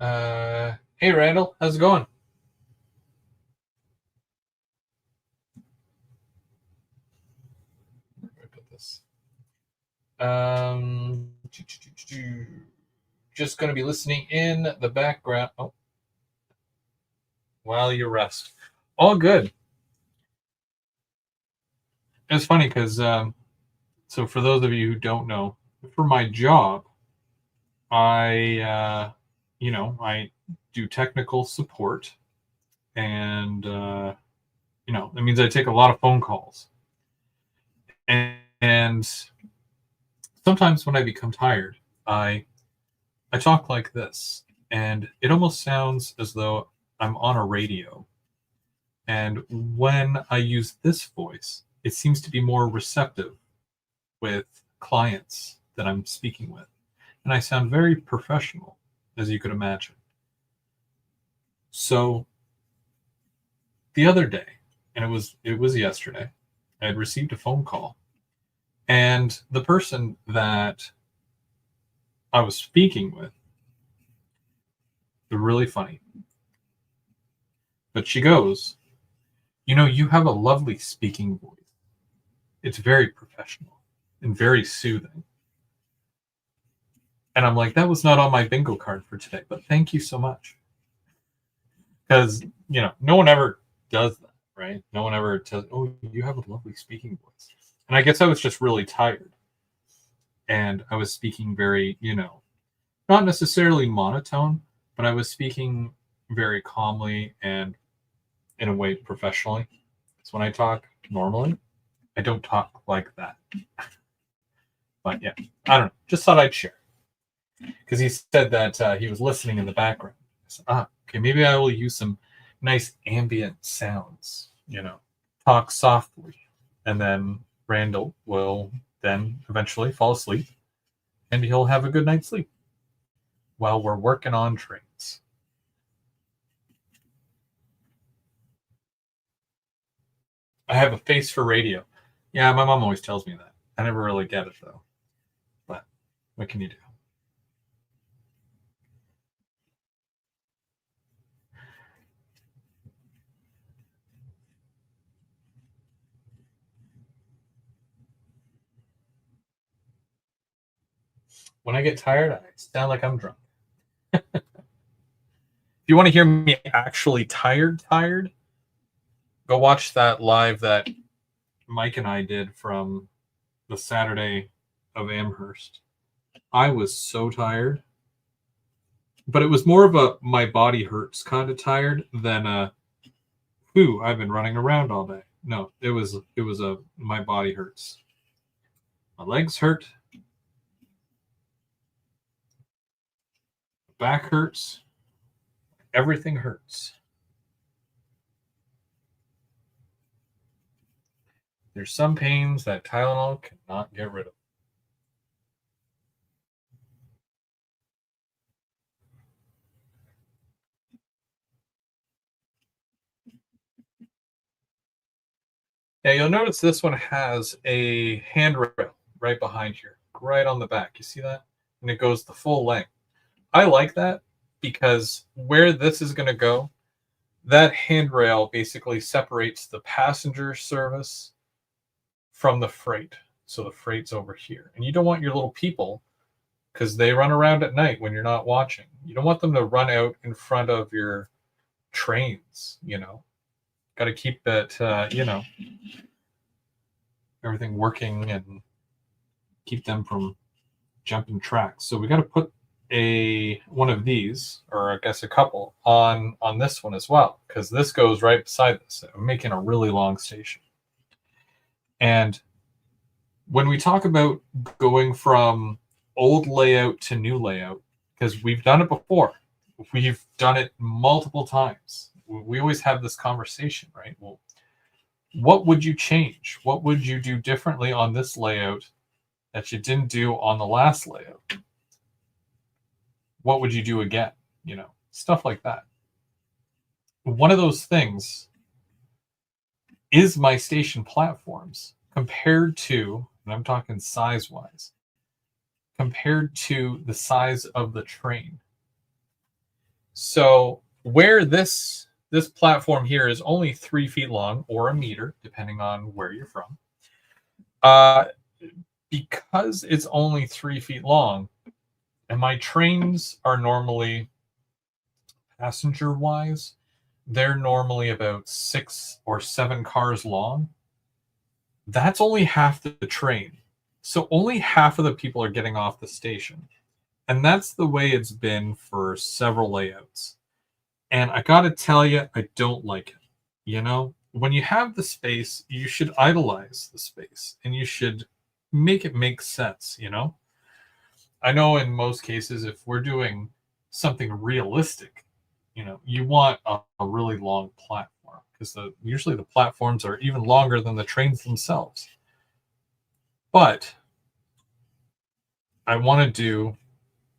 Hey Randall, how's it going? Where do I put this? Um, just going to be listening in the background. Oh, while you rest. All good. It's funny because, so for those of you who don't know, for my job, I do technical support, and that means I take a lot of phone calls, and sometimes when I become tired, I I talk like this, and it almost sounds as though I'm on a radio. And when I use this voice, it seems to be more receptive with clients that I'm speaking with. And I sound very professional, as you could imagine. So the other day, and it was yesterday, I had received a phone call, and the person that I was speaking with, they're really funny. But she goes, you have a lovely speaking voice. It's very professional and very soothing. And I'm like, that was not on my bingo card for today, but thank you so much. Because, no one ever does that, right? No one ever tells, oh, you have a lovely speaking voice. And I guess I was just really tired. And I was speaking very, not necessarily monotone, but I was speaking very calmly and in a way professionally. Because when I talk normally, I don't talk like that. But yeah, I don't know. Just thought I'd share. Because he said that he was listening in the background. I said, okay, maybe I will use some nice ambient sounds, talk softly. And then Randall will then eventually fall asleep and he'll have a good night's sleep while we're working on trains. I have a face for radio. Yeah, my mom always tells me that. I never really get it though. But what can you do? When I get tired, I sound like I'm drunk. If you want to hear me actually tired, go watch that live that Mike and I did from the Saturday of Amherst. I was so tired, but it was more of a my body hurts kind of tired than a ooh, I've been running around all day. No, it was a my body hurts. My legs hurt, back hurts, everything hurts. There's some pains that Tylenol cannot get rid of. Yeah, you'll notice this one has a handrail right behind here, right on the back. You see that? And it goes the full length. I like that because where this is going to go, that handrail basically separates the passenger service from the freight. So the freight's over here. And you don't want your little people, because they run around at night when you're not watching. You don't want them to run out in front of your trains. Got to keep that, everything working and keep them from jumping tracks. So we got to put a one of these, or I guess a couple, on this one as well, because this goes right beside this. I'm making a really long station. And when we talk about going from old layout to new layout, because we've done it before, we've done it multiple times. We always have this conversation, right? Well, what would you change? What would you do differently on this layout that you didn't do on the last layout? What would you do again? Stuff like that. One of those things is my station platforms compared to, and I'm talking size wise, compared to the size of the train. So where this platform here is only 3 feet long or a meter, depending on where you're from. Uh, because it's only 3 feet long, and my trains are normally passenger wise, they're normally about 6 or 7 cars long. That's only half the train. So only half of the people are getting off the station. And that's the way it's been for several layouts. And I got to tell you, I don't like it. You know, when you have the space, you should idolize the space and you should make it make sense, you know? I know in most cases, if we're doing something realistic, you know, you want a really long platform because usually the platforms are even longer than the trains themselves. But I want to do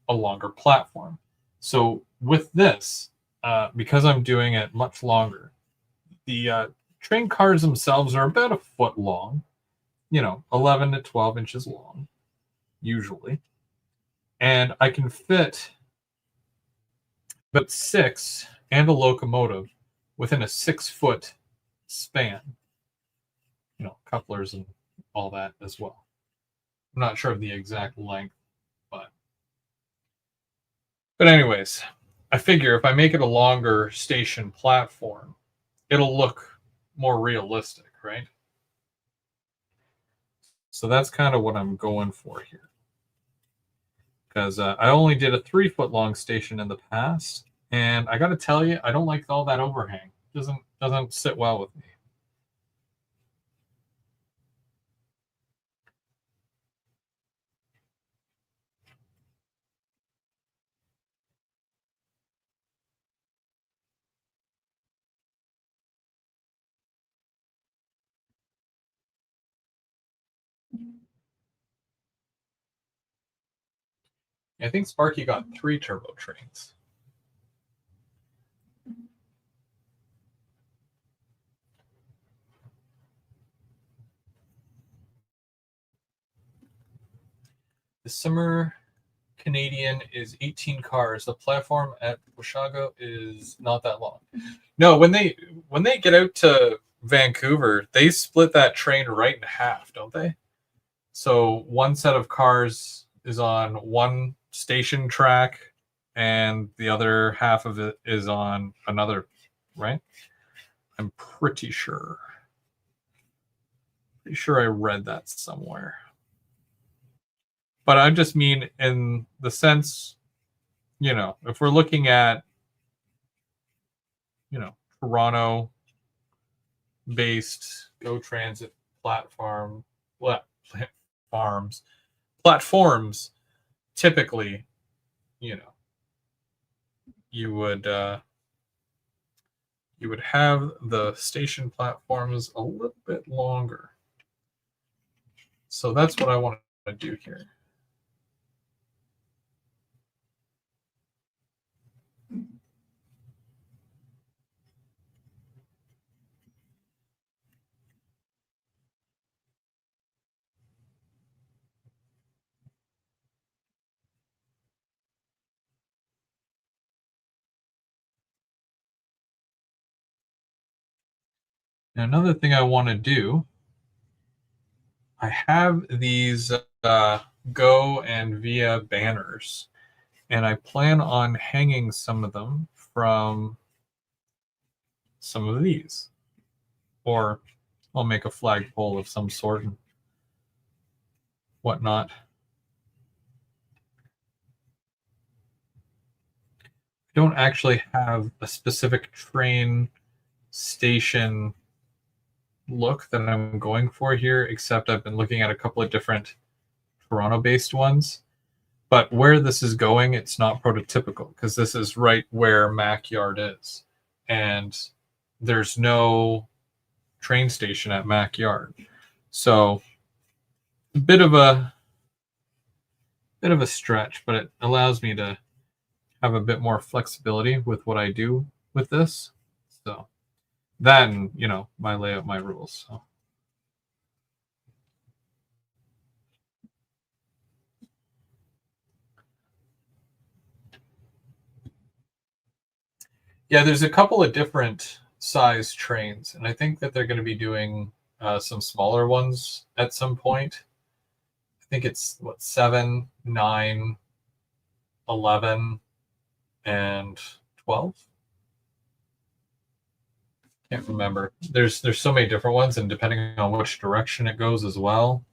a longer platform. So with this, because I'm doing it much longer, the train cars themselves are about a foot long, 11 to 12 inches long, usually. And I can fit about six and a locomotive within a 6 foot span, couplers and all that as well. I'm not sure of the exact length, but anyways, I figure if I make it a longer station platform, it'll look more realistic, right? So that's kind of what I'm going for here. Because I only did a 3 foot long station in the past, and I got to tell you, I don't like all that overhang. Doesn't sit well with me. I think Sparky got 3 turbo trains. The summer Canadian is 18 cars. The platform at Washago is not that long. No, when they get out to Vancouver, they split that train right in half, don't they? So one set of cars is on one station track, and the other half of it is on another, right? I'm pretty sure. Pretty sure I read that somewhere. But I just mean in the sense, if we're looking at, Toronto based Go Transit platform, platforms, typically, you know, you would have the station platforms a little bit longer. So that's what I want to do here. And another thing I want to do, I have these Go and Via banners, and I plan on hanging some of them from some of these, or I'll make a flagpole of some sort and whatnot. I don't actually have a specific train station look that I'm going for here, except I've been looking at a couple of different Toronto based ones. But where this is going, it's not prototypical because this is right where Mac Yard is. And there's no train station at Mac Yard. So a bit of a stretch, but it allows me to have a bit more flexibility with what I do with this. So then, my layout, my rules. So. Yeah, there's a couple of different size trains, and I think that they're going to be doing some smaller ones at some point. I think it's what 7, 9, 11, and 12. Can't remember. There's so many different ones, and depending on which direction it goes as well.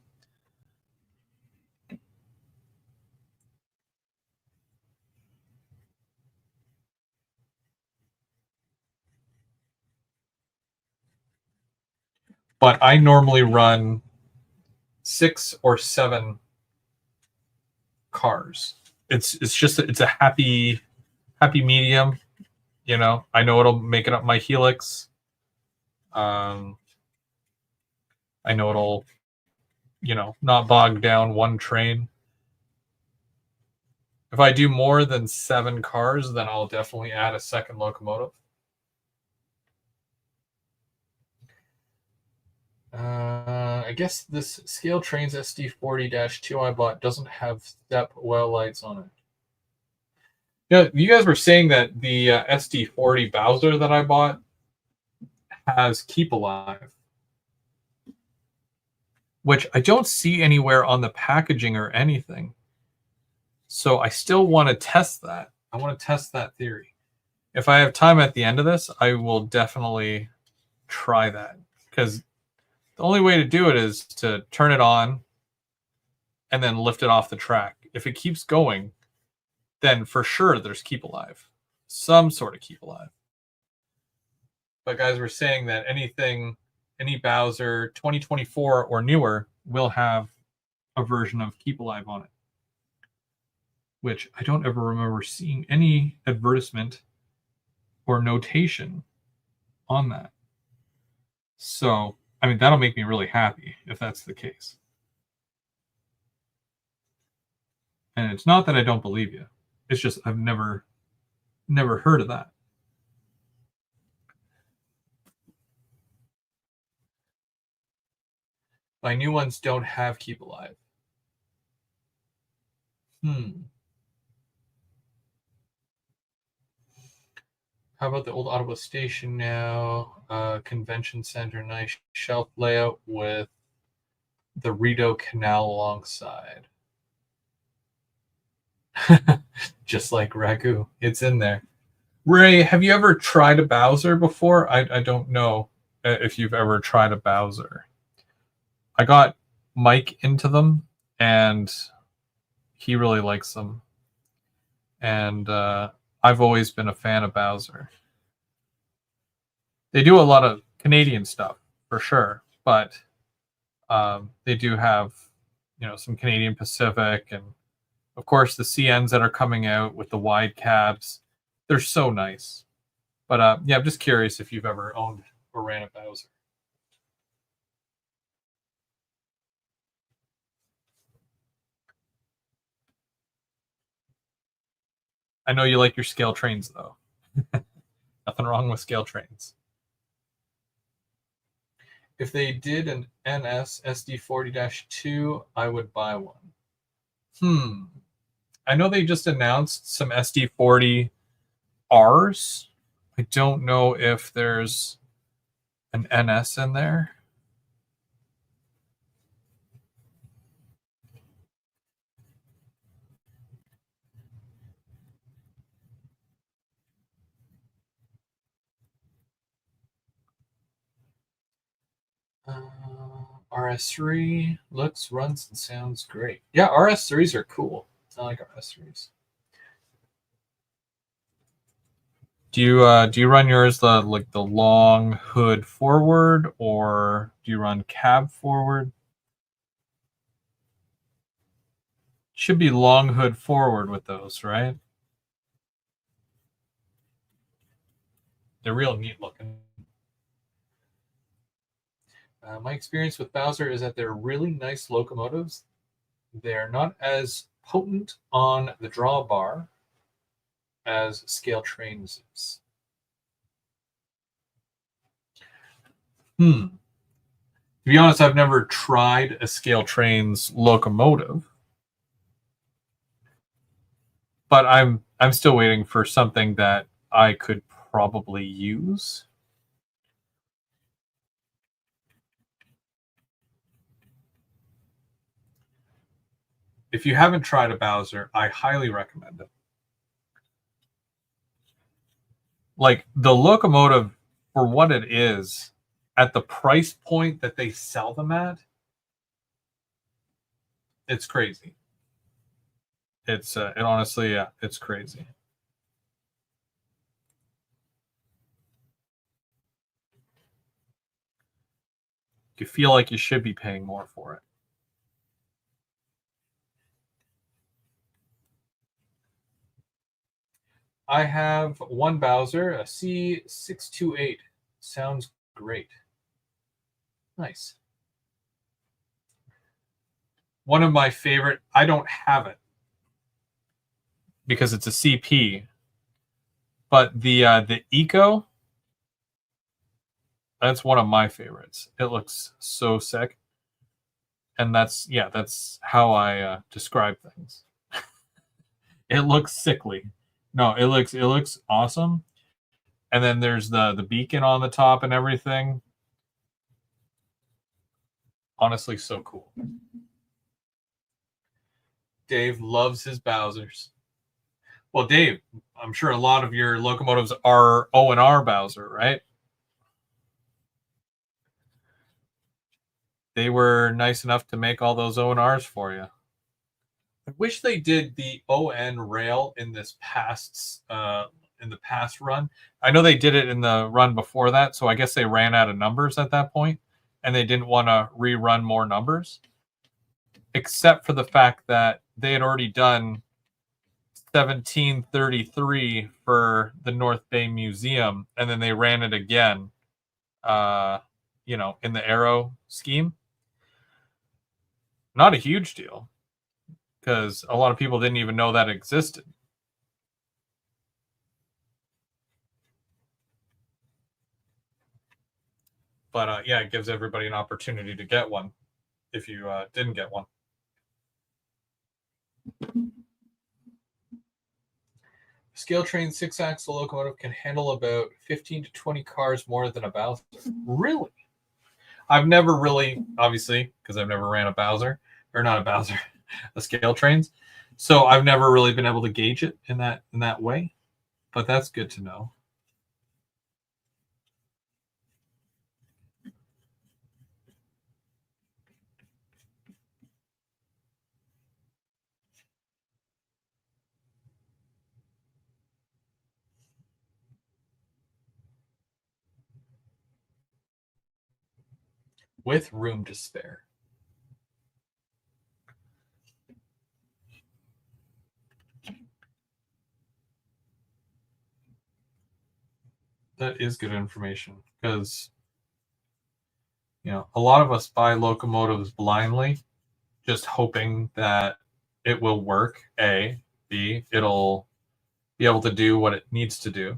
But I normally run 6 or 7 cars. It's a happy medium. You know, I know it'll make it up my helix. I know it'll, not bog down one train. If I do more than 7 cars, then I'll definitely add a second locomotive. I guess this Scale Trains SD40-2 I bought doesn't have step well lights on it. Yeah, you guys were saying that the SD40 Bowser that I bought has Keep Alive, which I don't see anywhere on the packaging or anything. So I still want to test that. I want to test that theory. If I have time at the end of this, I will definitely try that, because the only way to do it is to turn it on and then lift it off the track. If it keeps going, then for sure there's Keep Alive, some sort of Keep Alive. But guys were saying that any Bowser 2024 or newer will have a version of Keep Alive on it, which I don't ever remember seeing any advertisement or notation on that. So, I mean, that'll make me really happy if that's the case. And it's not that I don't believe you. It's just I've never heard of that. My new ones don't have Keep Alive. How about the old Ottawa station now? Convention center, nice shelf layout with the Rideau Canal alongside. Just like Ragu, it's in there. Ray, have you ever tried a Bowser before? I don't know if you've ever tried a Bowser. I got Mike into them, and he really likes them. And I've always been a fan of Bowser. They do a lot of Canadian stuff, for sure, but they do have, some Canadian Pacific, and of course the CNs that are coming out with the wide cabs. They're so nice. But yeah, I'm just curious if you've ever owned or ran a Bowser. I know you like your scale trains, though. Nothing wrong with scale trains. If they did an NS SD40-2, I would buy one. I know they just announced some SD40Rs. I don't know if there's an NS in there. RS3 looks, runs, and sounds great. Yeah, RS3s are cool. I like RS3s. Do you run yours the long hood forward, or do you run cab forward? Should be long hood forward with those, right? They're real neat looking. My experience with Bowser is that they're really nice locomotives. They're not as potent on the drawbar as Scale Trains is. To be honest, I've never tried a Scale Trains locomotive, but I'm still waiting for something that I could probably use. If you haven't tried a Bowser, I highly recommend it. Like, the locomotive, for what it is, at the price point that they sell them at, it's crazy. It's it honestly, yeah, it's crazy. You feel like you should be paying more for it. I have one Bowser, a C628. Sounds great. Nice. One of my favorite, I don't have it because it's a CP, but the Eco, that's one of my favorites. It looks so sick. And that's how I describe things. It looks sickly. No, it looks awesome. And then there's the beacon on the top and everything. Honestly, so cool. Dave loves his Bowsers. Well, Dave, I'm sure a lot of your locomotives are O&R Bowser, right? They were nice enough to make all those O&Rs for you. I wish they did the ON rail in this past run. I know they did it in the run before that, so I guess they ran out of numbers at that point, and they didn't want to rerun more numbers. Except for the fact that they had already done 1733 for the North Bay Museum, and then they ran it again, in the Arrow scheme. Not a huge deal, because a lot of people didn't even know that existed. But yeah, it gives everybody an opportunity to get one if you didn't get one. Scale Train 6-axle locomotive can handle about 15 to 20 cars more than a Bowser. Really? I've never really, obviously, because I've never ran a Bowser, or not a Bowser, a Scale Trains. So I've never really been able to gauge it in that way. But that's good to know. With room to spare. That is good information, because a lot of us buy locomotives blindly, just hoping that it will work. A, B, it'll be able to do what it needs to do.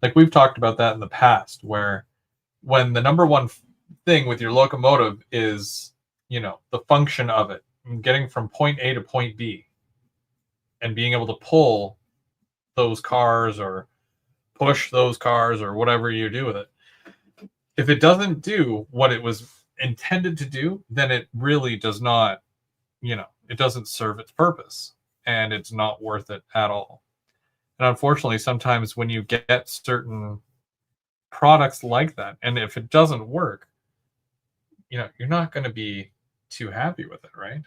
Like, we've talked about that in the past, where when the number one thing with your locomotive is, the function of it, getting from point A to point B, and being able to pull those cars or push those cars or whatever you do with it. If it doesn't do what it was intended to do, then it really does not, it doesn't serve its purpose, and it's not worth it at all. And unfortunately, sometimes when you get certain products like that, and if it doesn't work, you're not going to be too happy with it, right?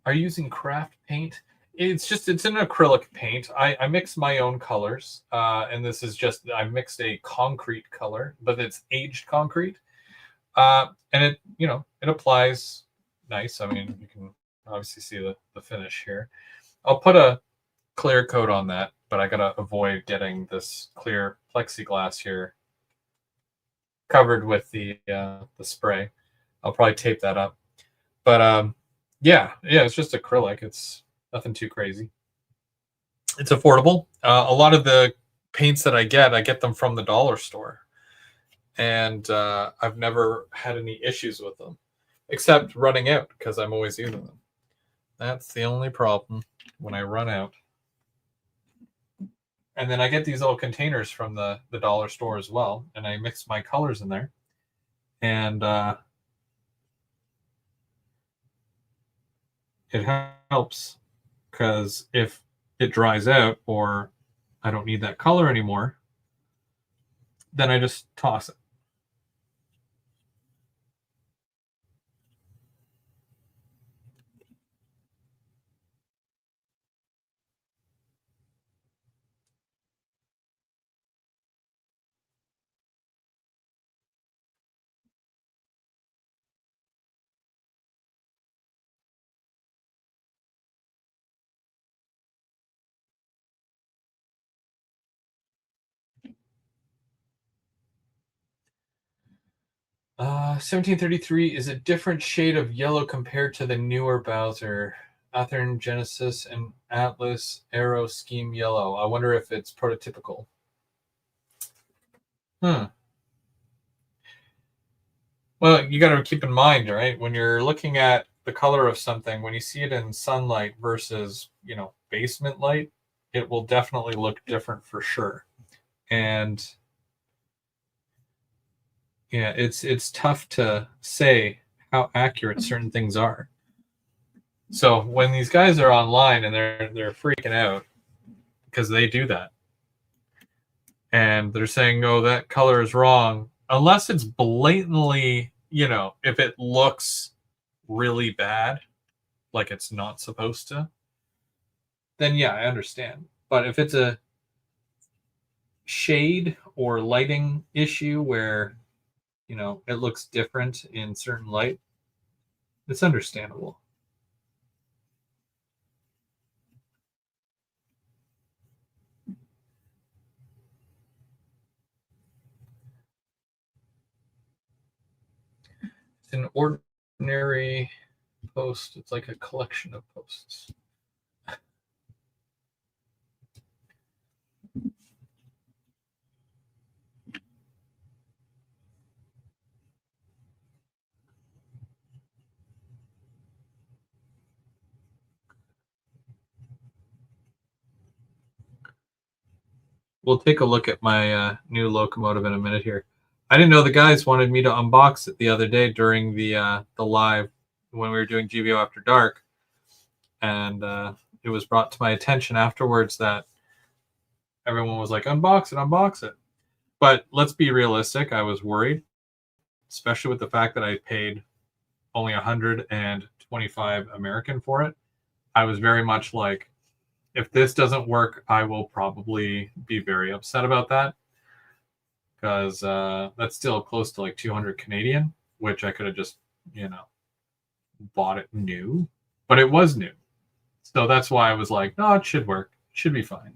Are you using craft paint? It's an acrylic paint. I mix my own colors, and this is just, I mixed a concrete color, but it's aged concrete, and it applies nice. I mean, you can obviously see the finish here. I'll put a clear coat on that, but I gotta avoid getting this clear plexiglass here covered with the spray. I'll probably tape that up, but yeah, it's just acrylic. It's nothing too crazy. It's affordable. A lot of the paints that I get them from the dollar store, and I've never had any issues with them, except running out, because I'm always using them. That's the only problem when I run out. And then I get these little containers from the dollar store as well, and I mix my colors in there. And it helps because if it dries out or I don't need that color anymore, then I just toss it. Uh, 1733 is a different shade of yellow compared to the newer Bowser. Athearn Genesis and Atlas Aero Scheme Yellow. I wonder if it's prototypical. Well, you got to keep in mind, right? When you're looking at the color of something, when you see it in sunlight versus, basement light, it will definitely look different for sure. And yeah, it's tough to say how accurate certain things are. So when these guys are online and they're freaking out because they do that, and they're saying, "No, that color is wrong," unless it's blatantly, if it looks really bad, like it's not supposed to, then yeah, I understand. But if it's a shade or lighting issue where, it looks different in certain light, it's understandable. It's an ordinary post. It's like a collection of posts. We'll take a look at my new locomotive in a minute here. I didn't know the guys wanted me to unbox it the other day during the live when we were doing GVO After Dark, and it was brought to my attention afterwards that everyone was like, "Unbox it, unbox it." But let's be realistic. I was worried, especially with the fact that I paid only 125 American for it. I was very much like, if this doesn't work, I will probably be very upset about that because that's still close to like 200 Canadian, which I could have just, bought it new, but it was new. So that's why I was like, no, it should work. It should be fine.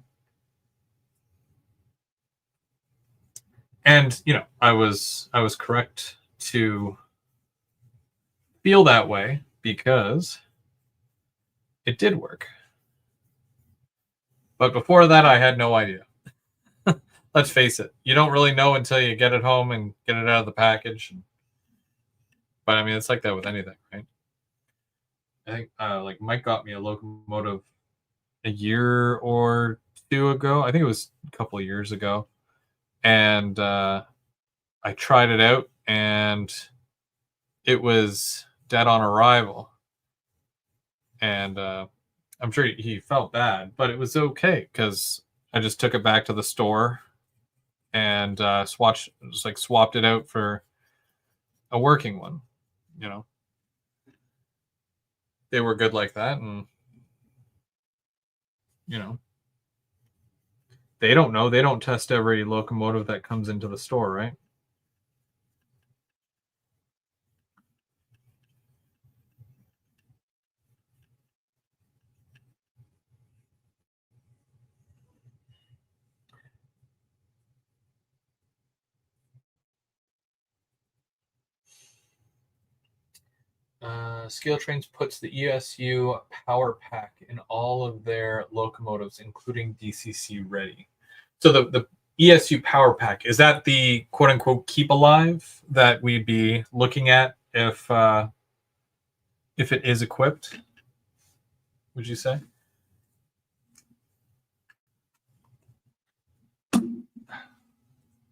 And, I was correct to feel that way because it did work. But before that, I had no idea. Let's face it, you don't really know until you get it home and get it out of the package. But I mean, it's like that with anything, right? I think like Mike got me a locomotive a year or two ago. I think it was a couple of years ago, and I tried it out, and it was dead on arrival. And I'm sure he felt bad, but it was okay because I just took it back to the store and swapped it out for a working one. They were good like that, and you know they don't know. They don't test every locomotive that comes into the store, right? Scale Trains puts the ESU power pack in all of their locomotives, including DCC ready. So the ESU power pack, is that the quote unquote keep alive that we'd be looking at if it is equipped? would you say?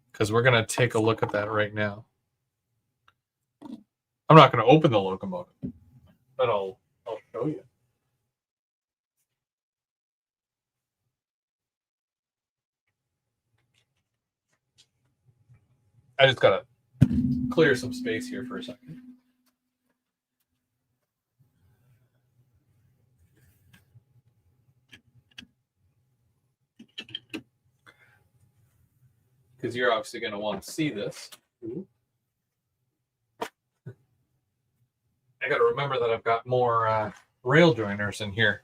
Because we're going to take a look at that right now. I'm not going to open the locomotive, but I'll show you. I just got to clear some space here for a second. Because you're obviously going to want to see this. I got to remember that I've got more rail joiners in here.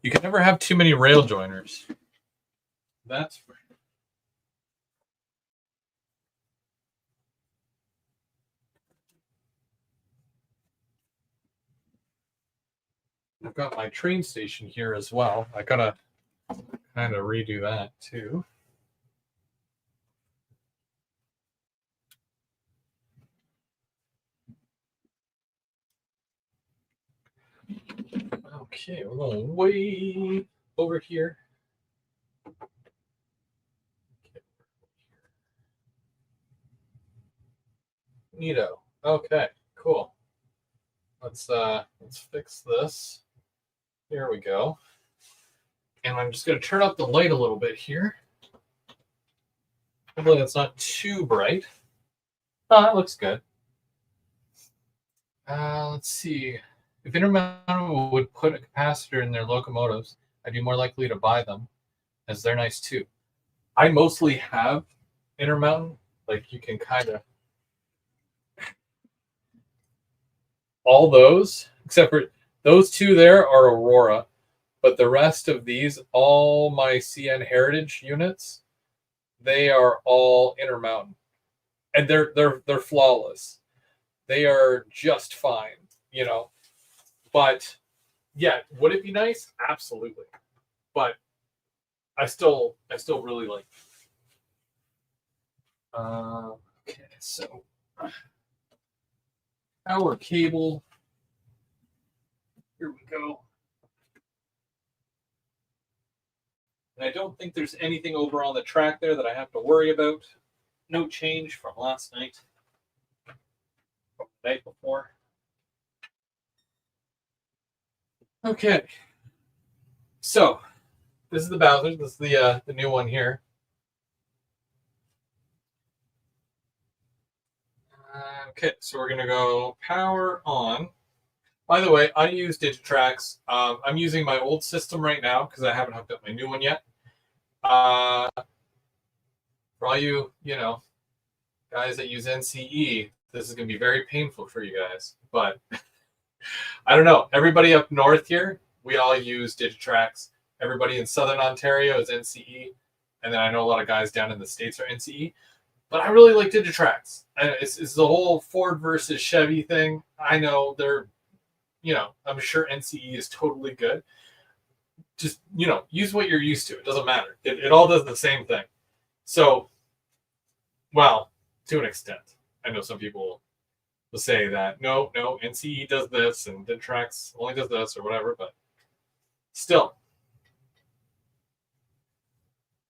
You can never have too many rail joiners. That's right. I've got my train station here as well. I got to kind of redo that too. Okay, we're going way over here. Neato. Okay, cool. Let's fix this. Here we go. And I'm just going to turn up the light a little bit here. Hopefully that's not too bright. Oh, that looks good. Let's see. If Intermountain would put a capacitor in their locomotives, I'd be more likely to buy them, as they're nice too. I mostly have Intermountain. Like, you can kind of... all those, except for those two there, are Aurora. But the rest of these, all my CN Heritage units, they are all Intermountain. And they're flawless. They are just fine, you know. But yeah, would it be nice? Absolutely. But I still really like it. Okay, so power cable. Here we go. And I don't think there's anything over on the track there that I have to worry about. No change from last night. From the night before. Okay. So this is the Bowser. This is the new one here. Okay, so we're gonna go power on. By the way, I use Digitrax. I'm using my old system right now because I haven't hooked up my new one yet. For all you guys that use NCE, this is gonna be very painful for you guys. But I don't know. Everybody up north here, we all use Digitrax. Everybody in Southern Ontario is NCE, and then I know a lot of guys down in the States are NCE. But I really like Digitrax. It's the whole Ford versus Chevy thing. I know they're, I'm sure NCE is totally good. Just, use what you're used to. It doesn't matter. It all does the same thing. So, well, to an extent. I know some people will say that, no, NCE does this and Digitrax only does this or whatever, but still.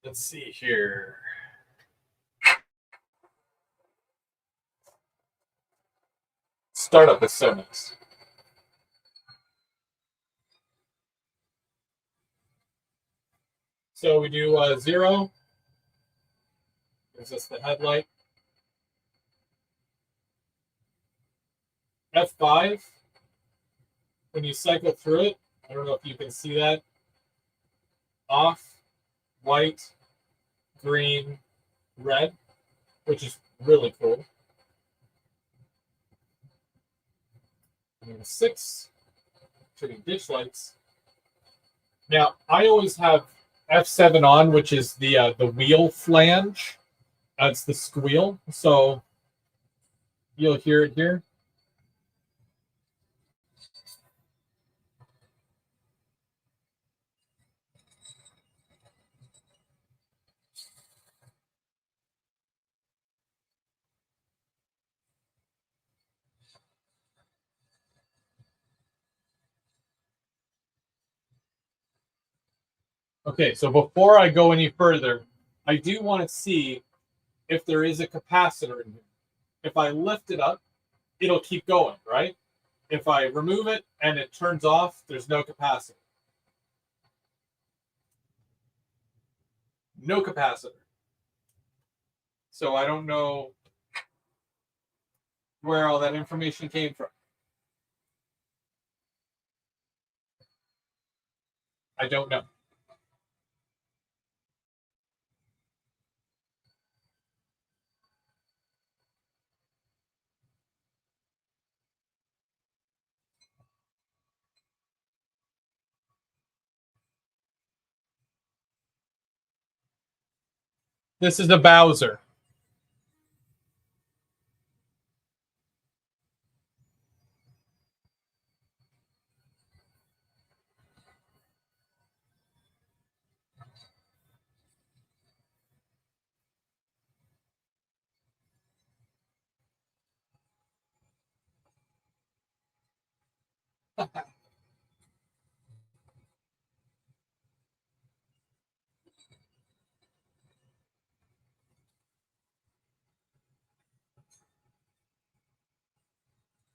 Let's see here. Startup is so nice. So we do 0. Gives us the headlight. F5. When you cycle through it, I don't know if you can see that. Off, white, green, red, which is really cool. And 6, turning ditch lights. Now, I always have F7 on, which is the wheel flange. It's the squeal. So you'll hear it here. Okay, so before I go any further, I do want to see if there is a capacitor in here. If I lift it up, it'll keep going, right? If I remove it and it turns off, there's no capacitor. No capacitor. So I don't know where all that information came from. I don't know. This is a Bowser.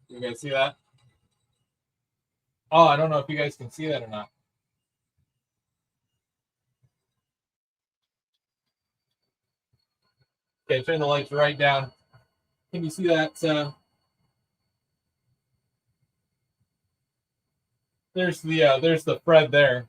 You guys see that? Oh, I don't know if you guys can see that or not. Okay, turn the lights right down. Can you see that? There's the thread there.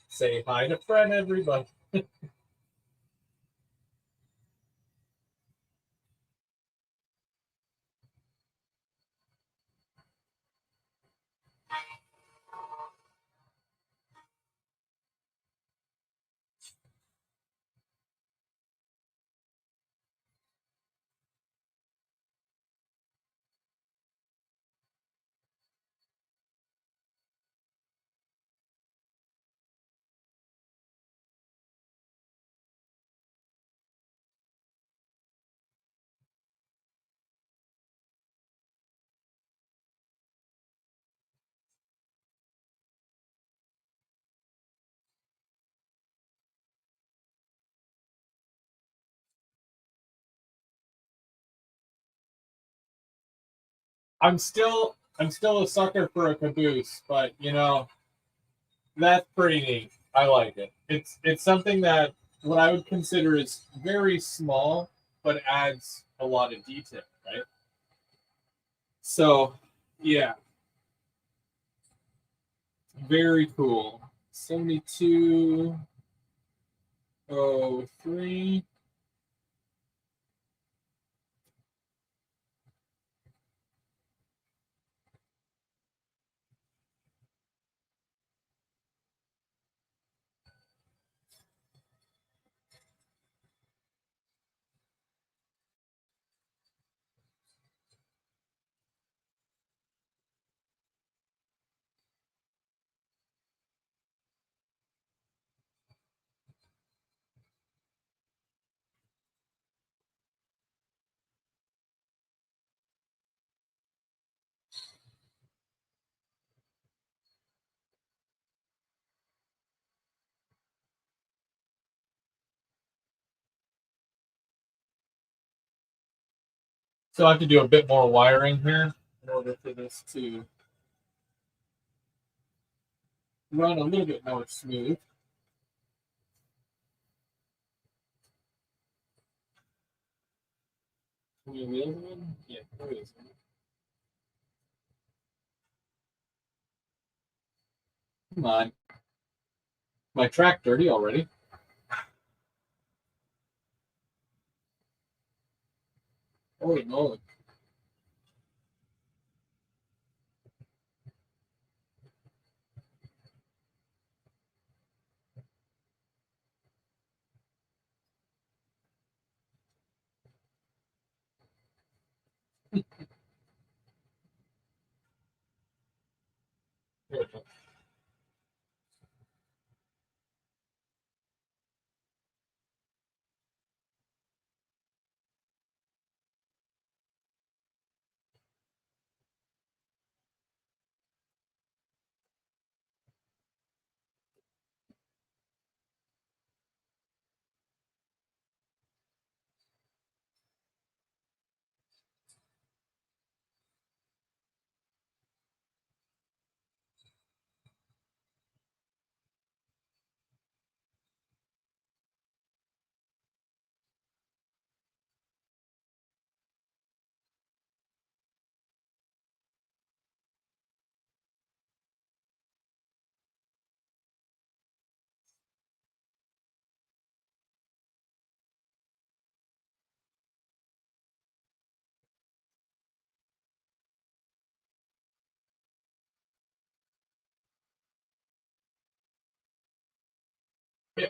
Say hi to Fred, everybody. I'm still a sucker for a caboose, but that's pretty neat. I like it. It's something that what I would consider is very small, but adds a lot of detail, right? So, yeah, very cool. 7203. So I have to do a bit more wiring here in order for this to run a little bit more smooth. Can you read one? Yeah, there is. Come on. My track dirty already. Holy moly. Yeah,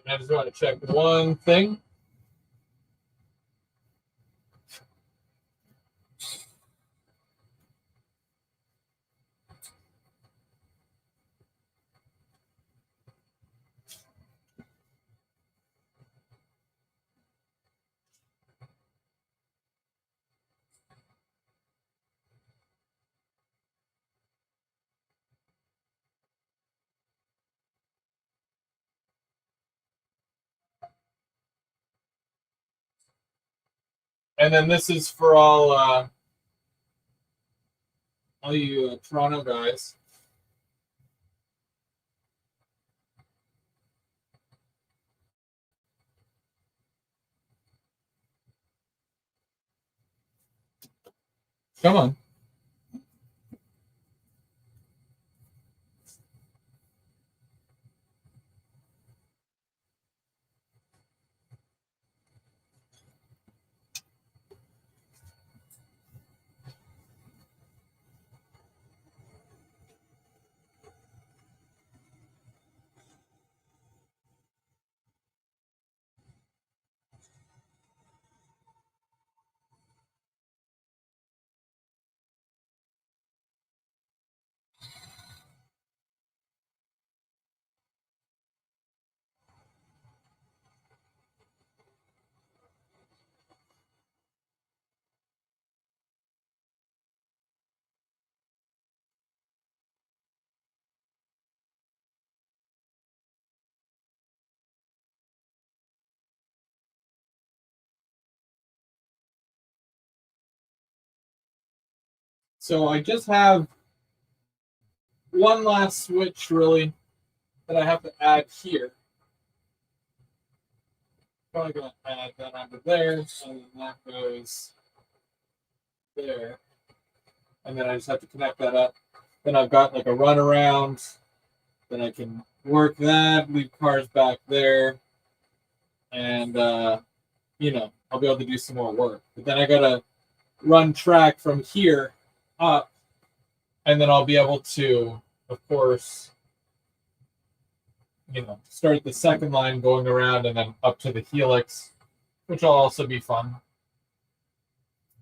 I just want to check one thing. And then this is for all you Toronto guys. Come on. So I just have one last switch really that I have to add here. Probably gonna add that under there, so then that goes there. And then I just have to connect that up. Then I've got like a runaround. Then I can work that, leave cars back there, and I'll be able to do some more work. But then I gotta run track from here up, and then I'll be able to, of course, start the second line going around and then up to the helix, which will also be fun.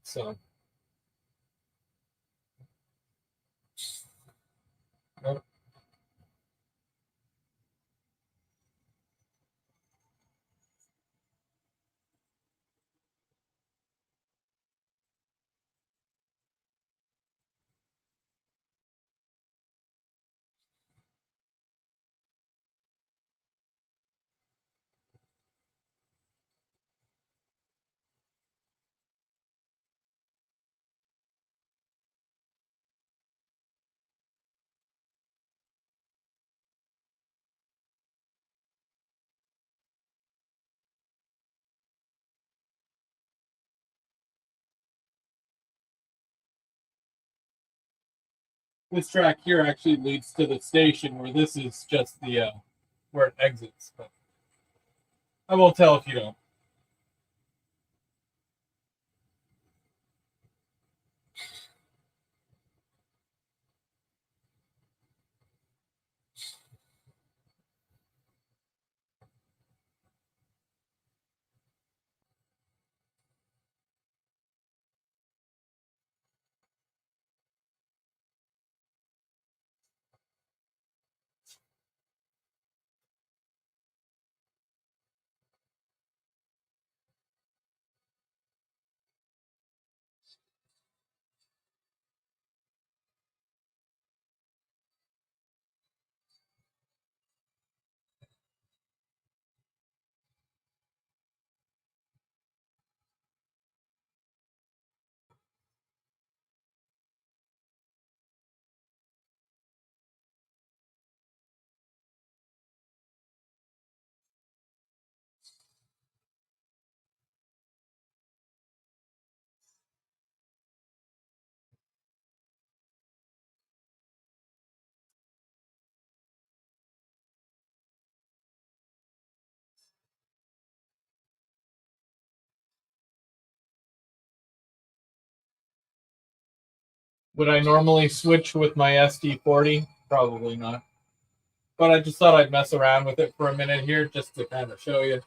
So, this track here actually leads to the station, where this is just the where it exits. But I won't tell if you don't. Would I normally switch with my SD40? Probably not. But I just thought I'd mess around with it for a minute here just to kind of show you.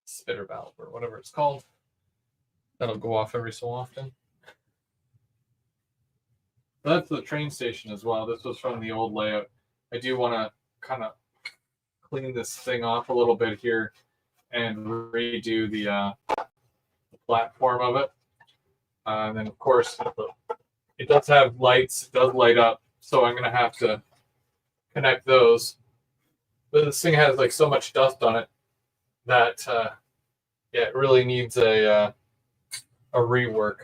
Spitter valve or whatever it's called. That'll go off every so often. That's the train station as well. This was from the old layout. I do want to kind of clean this thing off a little bit here and redo the platform of it. And then, of course, it does have lights. It does light up. So I'm going to have to connect those. But this thing has like so much dust on it that yeah, it really needs a rework.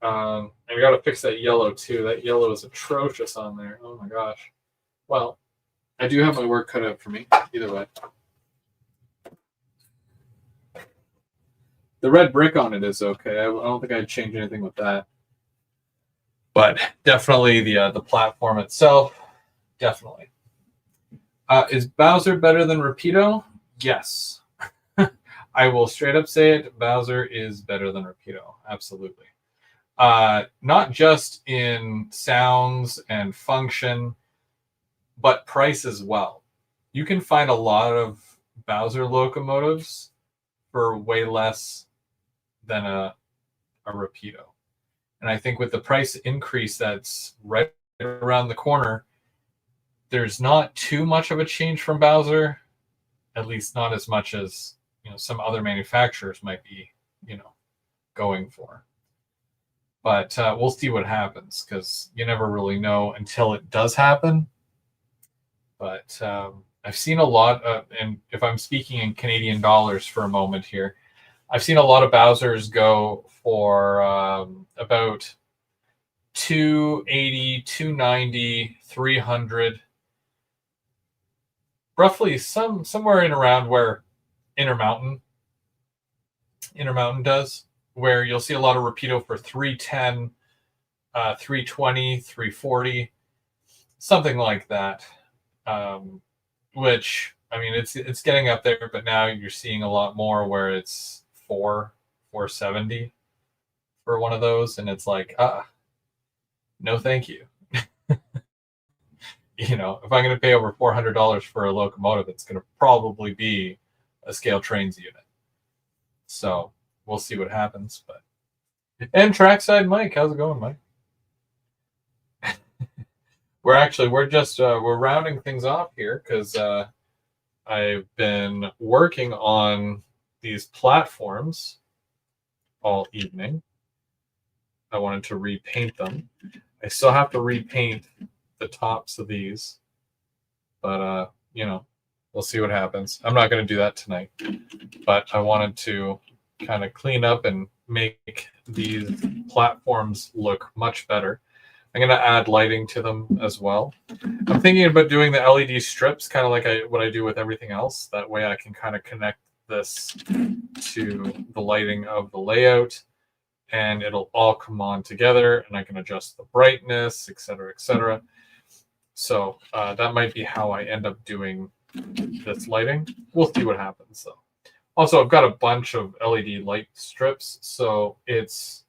And we got to fix that yellow too. That yellow is atrocious on there. Oh my gosh. Well, I do have my work cut out for me. Either way, the red brick on it is okay. I don't think I'd change anything with that. But definitely the platform itself, definitely. Is Bowser better than Rapido? Yes. I will straight up say it. Bowser is better than Rapido. Absolutely. Not just in sounds and function, but price as well. You can find a lot of Bowser locomotives for way less than a Rapido. And I think with the price increase that's right around the corner, there's not too much of a change from Bowser, at least not as much as some other manufacturers might be going for. But we'll see what happens because you never really know until it does happen. But I've seen a lot of, and if I'm speaking in Canadian dollars for a moment here, I've seen a lot of Bowsers go for about 280, 290, 300, roughly somewhere in around where Intermountain does, where you'll see a lot of Rapido for 310, 320, 340, something like that. Which, I mean, it's getting up there, but now you're seeing a lot more where it's 470 for one of those, and it's like, no, thank you. If I'm going to pay over $400 for a locomotive, it's going to probably be a Scale Trains unit. So we'll see what happens. But and Trackside Mike, how's it going, Mike? we're rounding things off here because I've been working on these platforms all evening. I wanted to repaint them. I still have to repaint the tops of these, but we'll see what happens. I'm not going to do that tonight, but I wanted to kind of clean up and make these platforms look much better. I'm going to add lighting to them as well. I'm thinking about doing the LED strips, kind of like what I do with everything else. That way I can kind of connect this to the lighting of the layout, and it'll all come on together, and I can adjust the brightness, etc., etc. So that might be how I end up doing this lighting. We'll see what happens, though. Also, I've got a bunch of LED light strips, so it's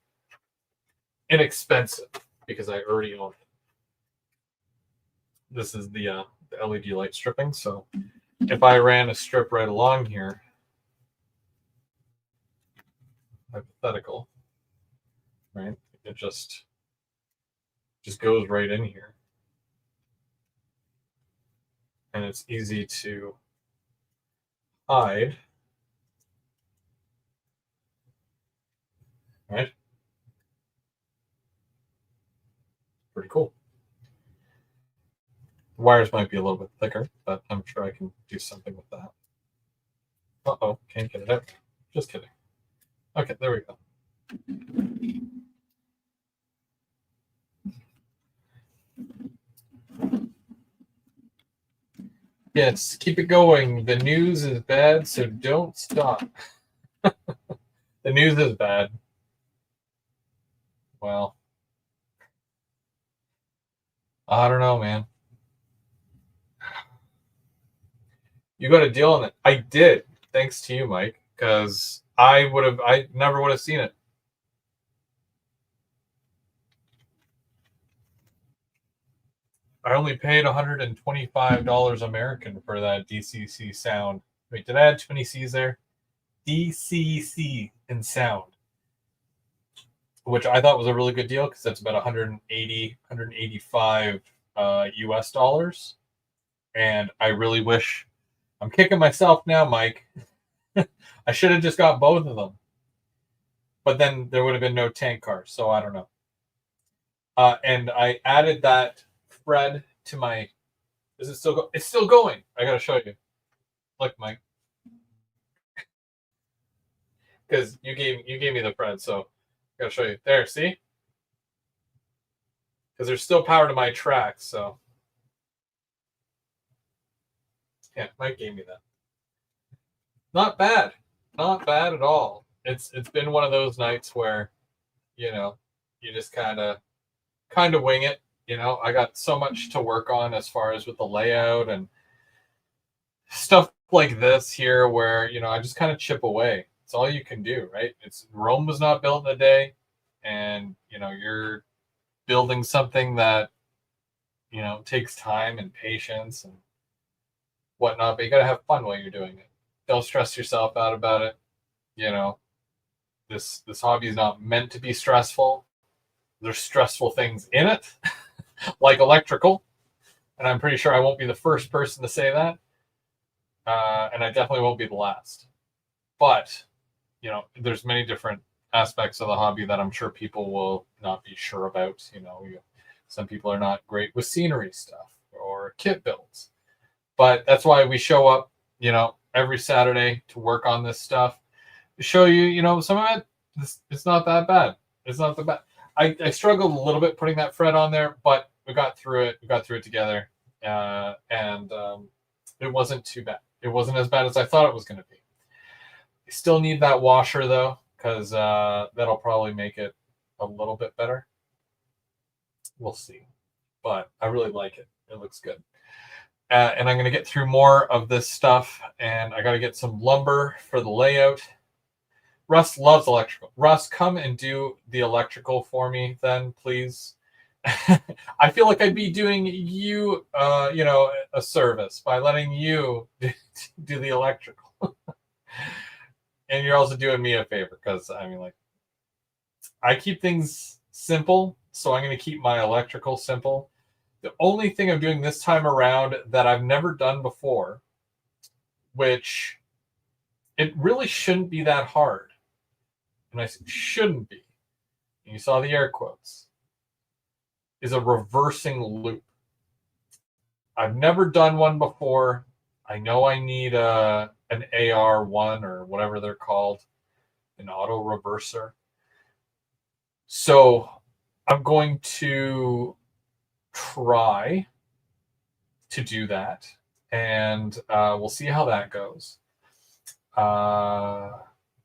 inexpensive because I already own it. This is the LED light stripping. So if I ran a strip right along here, hypothetical, right? It just goes right in here. And it's easy to hide pretty cool. The wires might be a little bit thicker, but I'm sure I can do something with that. Uh-oh, can't get it out. Just kidding. Okay, there we go. Yes, keep it going. The news is bad, so don't stop. The news is bad. Well, I don't know, man. You got a deal on it. I did, thanks to you, Mike, because I never would have seen it. I only paid $125 American for that DCC sound. Wait, did I add 20 C's there? DCC in sound, which I thought was a really good deal because that's about 185 US dollars. And I really wish, I'm kicking myself now, Mike. I should have just got both of them. But then there would have been no tank cars, so I don't know. And I added that Fred to my. Is it still go? It's still going. I gotta show you. Look, Mike, because you gave me the Fred, so I gotta show you. There, see? Because there's still power to my tracks, so yeah, Mike gave me that. Not bad, not bad at all. It's been one of those nights where, you just kind of wing it. I got so much to work on as far as with the layout and stuff like this here where, I just kind of chip away. It's all you can do, right? Rome was not built in a day, and, you're building something that, takes time and patience and whatnot, but you got to have fun while you're doing it. Don't stress yourself out about it. This hobby is not meant to be stressful. There's stressful things in it. Like electrical, and I'm pretty sure I won't be the first person to say that, and I definitely won't be the last. But there's many different aspects of the hobby that I'm sure people will not be sure about. Some people are not great with scenery stuff or kit builds, but that's why we show up, every Saturday to work on this stuff, to show you, some of it. It's not that bad. It's not that bad. I struggled a little bit putting that Fred on there, but we got through it. We got through it together, and it wasn't too bad. It wasn't as bad as I thought it was going to be. I still need that washer though, because that'll probably make it a little bit better. We'll see, but I really like it. It looks good. And I'm going to get through more of this stuff, and I got to get some lumber for the layout. Russ loves electrical. Russ, come and do the electrical for me then, please. I feel like I'd be doing you, a service by letting you do the electrical. And you're also doing me a favor because, I keep things simple, so I'm going to keep my electrical simple. The only thing I'm doing this time around that I've never done before, which it really shouldn't be that hard, and I said shouldn't be, and you saw the air quotes, is a reversing loop. I've never done one before. I know I need an AR1 or whatever they're called, an auto reverser. So I'm going to try to do that, and we'll see how that goes.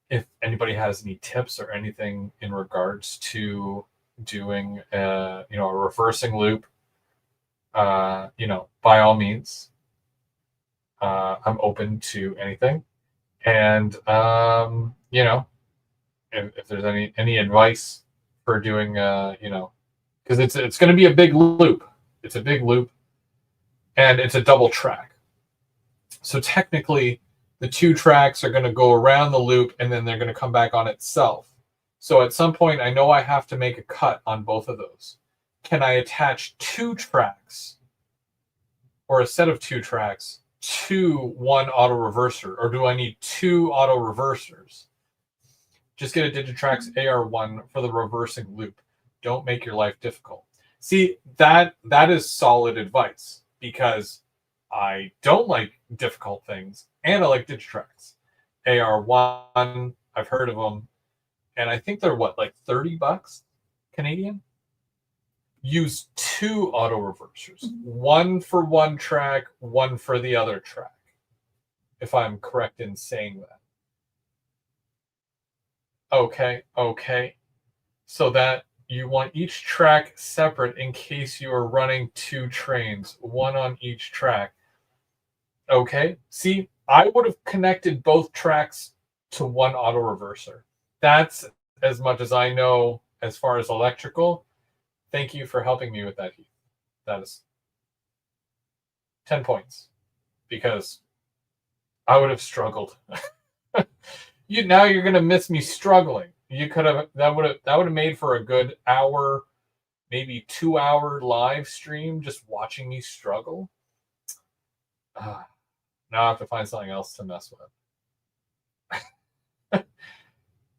If anybody has any tips or anything in regards to doing a reversing loop, by all means, I'm open to anything. And if there's any advice for doing, because it's going to be a big loop. It's a big loop, and it's a double track. So technically, the two tracks are going to go around the loop, and then they're going to come back on itself. So at some point, I know I have to make a cut on both of those. Can I attach two tracks or a set of two tracks to one auto reverser, or do I need two auto reversers? Just get a Digitrax AR1 for the reversing loop. Don't make your life difficult. See, that is solid advice because I don't like difficult things and I like Digitrax. AR1, I've heard of them, and I think they're what, like $30 Canadian? Use 2 auto reversers, one for one track, one for the other track, if I'm correct in saying that. Okay. So that you want each track separate in case you are running 2 trains, one on each track. Okay. See, I would have connected both tracks to one auto reverser. That's as much as I know as far as electrical. Thank you for helping me with that, Heath. That is 10 points because I would have struggled. Now you're gonna miss me struggling. You could have that would have made for a good hour, maybe 2-hour live stream just watching me struggle. Now I have to find something else to mess with.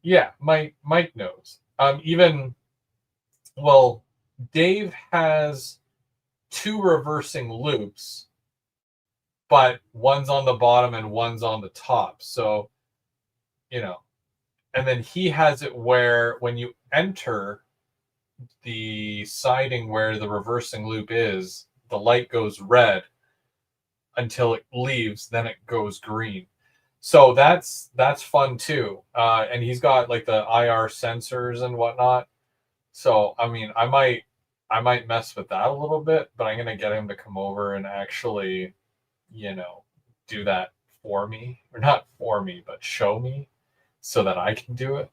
Yeah, Mike knows. Dave has 2 reversing loops, but one's on the bottom and one's on the top. So, and then he has it where when you enter the siding where the reversing loop is, the light goes red until it leaves, then it goes green. So that's fun too. And he's got like the IR sensors and whatnot. So I mean, I might mess with that a little bit, but I'm gonna get him to come over and actually, do that for me, or not for me, but show me, so that I can do it.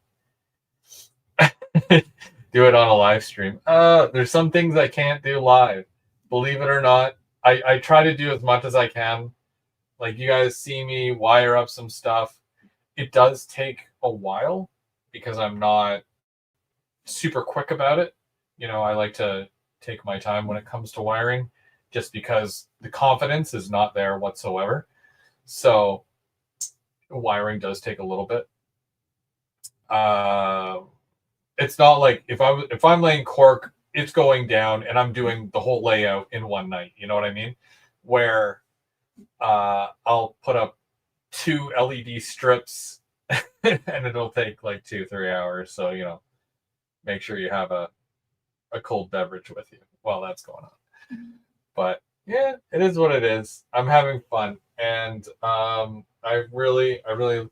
Do it on a live stream. There's some things I can't do live. Believe it or not, I try to do as much as I can. Like you guys see me wire up some stuff. It does take a while because I'm not super quick about it. I like to take my time when it comes to wiring just because the confidence is not there whatsoever. So wiring does take a little bit. It's not like if I'm laying cork, it's going down and I'm doing the whole layout in one night. You know what I mean? Where I'll put up 2 LED strips and it'll take like 2-3 hours. So, make sure you have a cold beverage with you while that's going on. But yeah, it is what it is. I'm having fun. And I really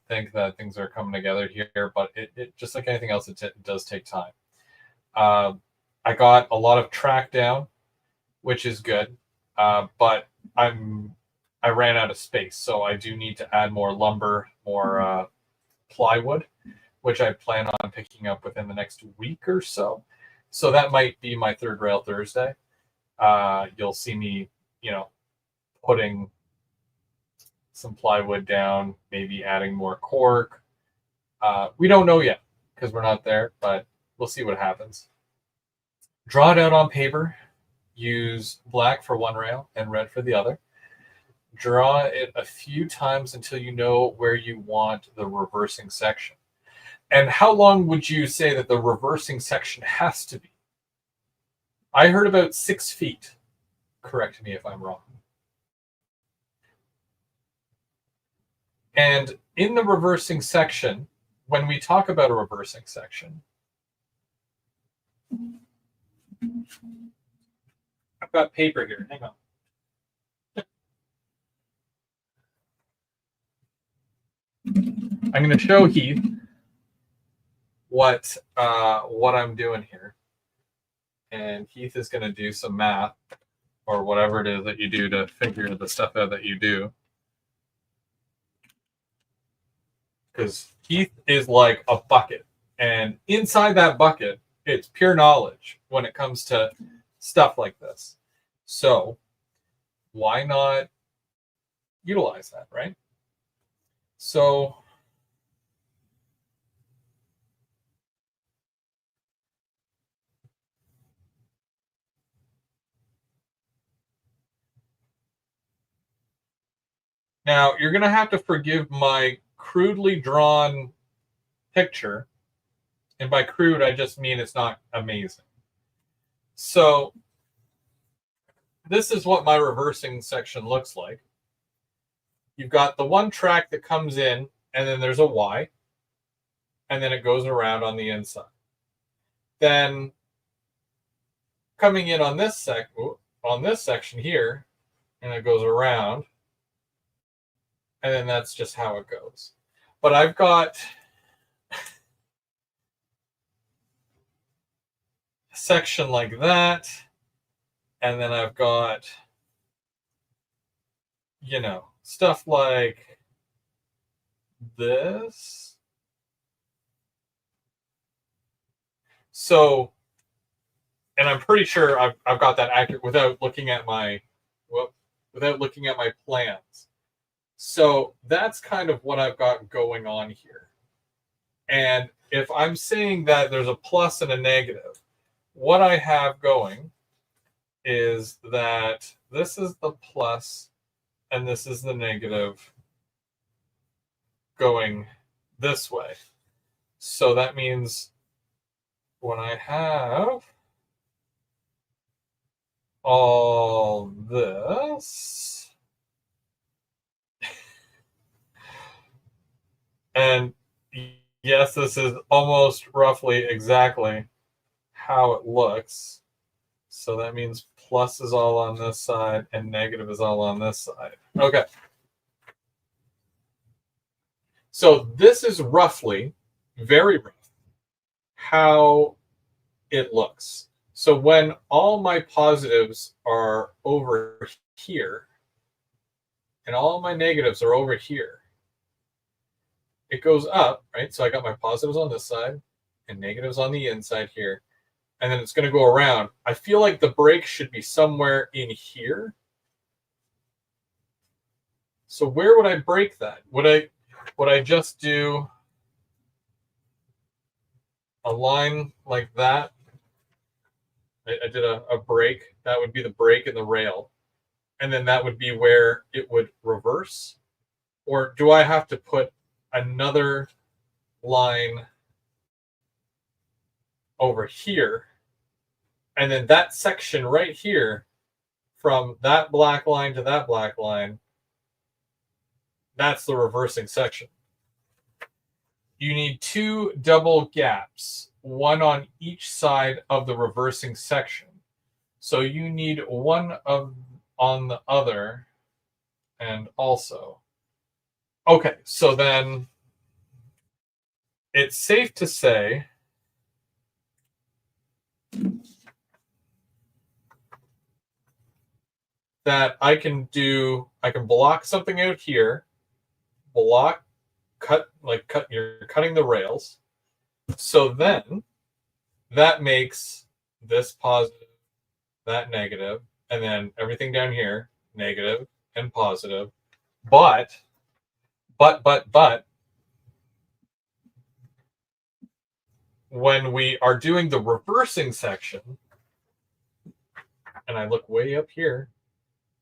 think that things are coming together here, but it just like anything else, it does take time. I got a lot of track down, which is good, but I ran out of space, so I do need to add more lumber, more plywood, which I plan on picking up within the next week or so. So that might be my third Rail Thursday. You'll see me, putting some plywood down, maybe adding more cork. We don't know yet because we're not there, but we'll see what happens. Draw it out on paper. Use black for one rail and red for the other. Draw it a few times until you know where you want the reversing section. And how long would you say that the reversing section has to be? I heard about 6 feet. Correct me if I'm wrong. And in the reversing section, when we talk about a reversing section, I've got paper here. Hang on. I'm going to show Heath what I'm doing here. And Heath is going to do some math or whatever it is that you do to figure the stuff out that you do. Because Heath is like a bucket. And inside that bucket, it's pure knowledge when it comes to stuff like this. So why not utilize that, right? So now you're going to have to forgive my crudely drawn picture. And by crude, I just mean it's not amazing. So this is what my reversing section looks like. You've got the one track that comes in, and then there's a Y, and then it goes around on the inside. Then coming in on this section here, and it goes around, and then that's just how it goes. But I've got a section like that, and then I've got, stuff like this. So, and I'm pretty sure I've got that accurate without looking at my plans. So that's kind of what I've got going on here. And if I'm saying that there's a plus and a negative, what I have going is that this is the plus and this is the negative going this way. So that means when I have all this, and yes, this is almost roughly exactly how it looks. So that means plus is all on this side and negative is all on this side. Okay. So this is roughly, very rough, how it looks. So when all my positives are over here and all my negatives are over here, it goes up, right? So I got my positives on this side and negatives on the inside here. And then it's going to go around. I feel like the break should be somewhere in here. So where would I break that? Would I just do a line like that? I did a break. That would be the break in the rail. And then that would be where it would reverse. Or do I have to put another line over here? And then that section right here, from that black line to that black line, that's the reversing section. You need two double gaps, one on each side of the reversing section. So you need one on the other and also. Okay, so then it's safe to say that I can block something out here, you're cutting the rails. So then that makes this positive, that negative, and then everything down here, negative and positive. But, when we are doing the reversing section, and I look way up here,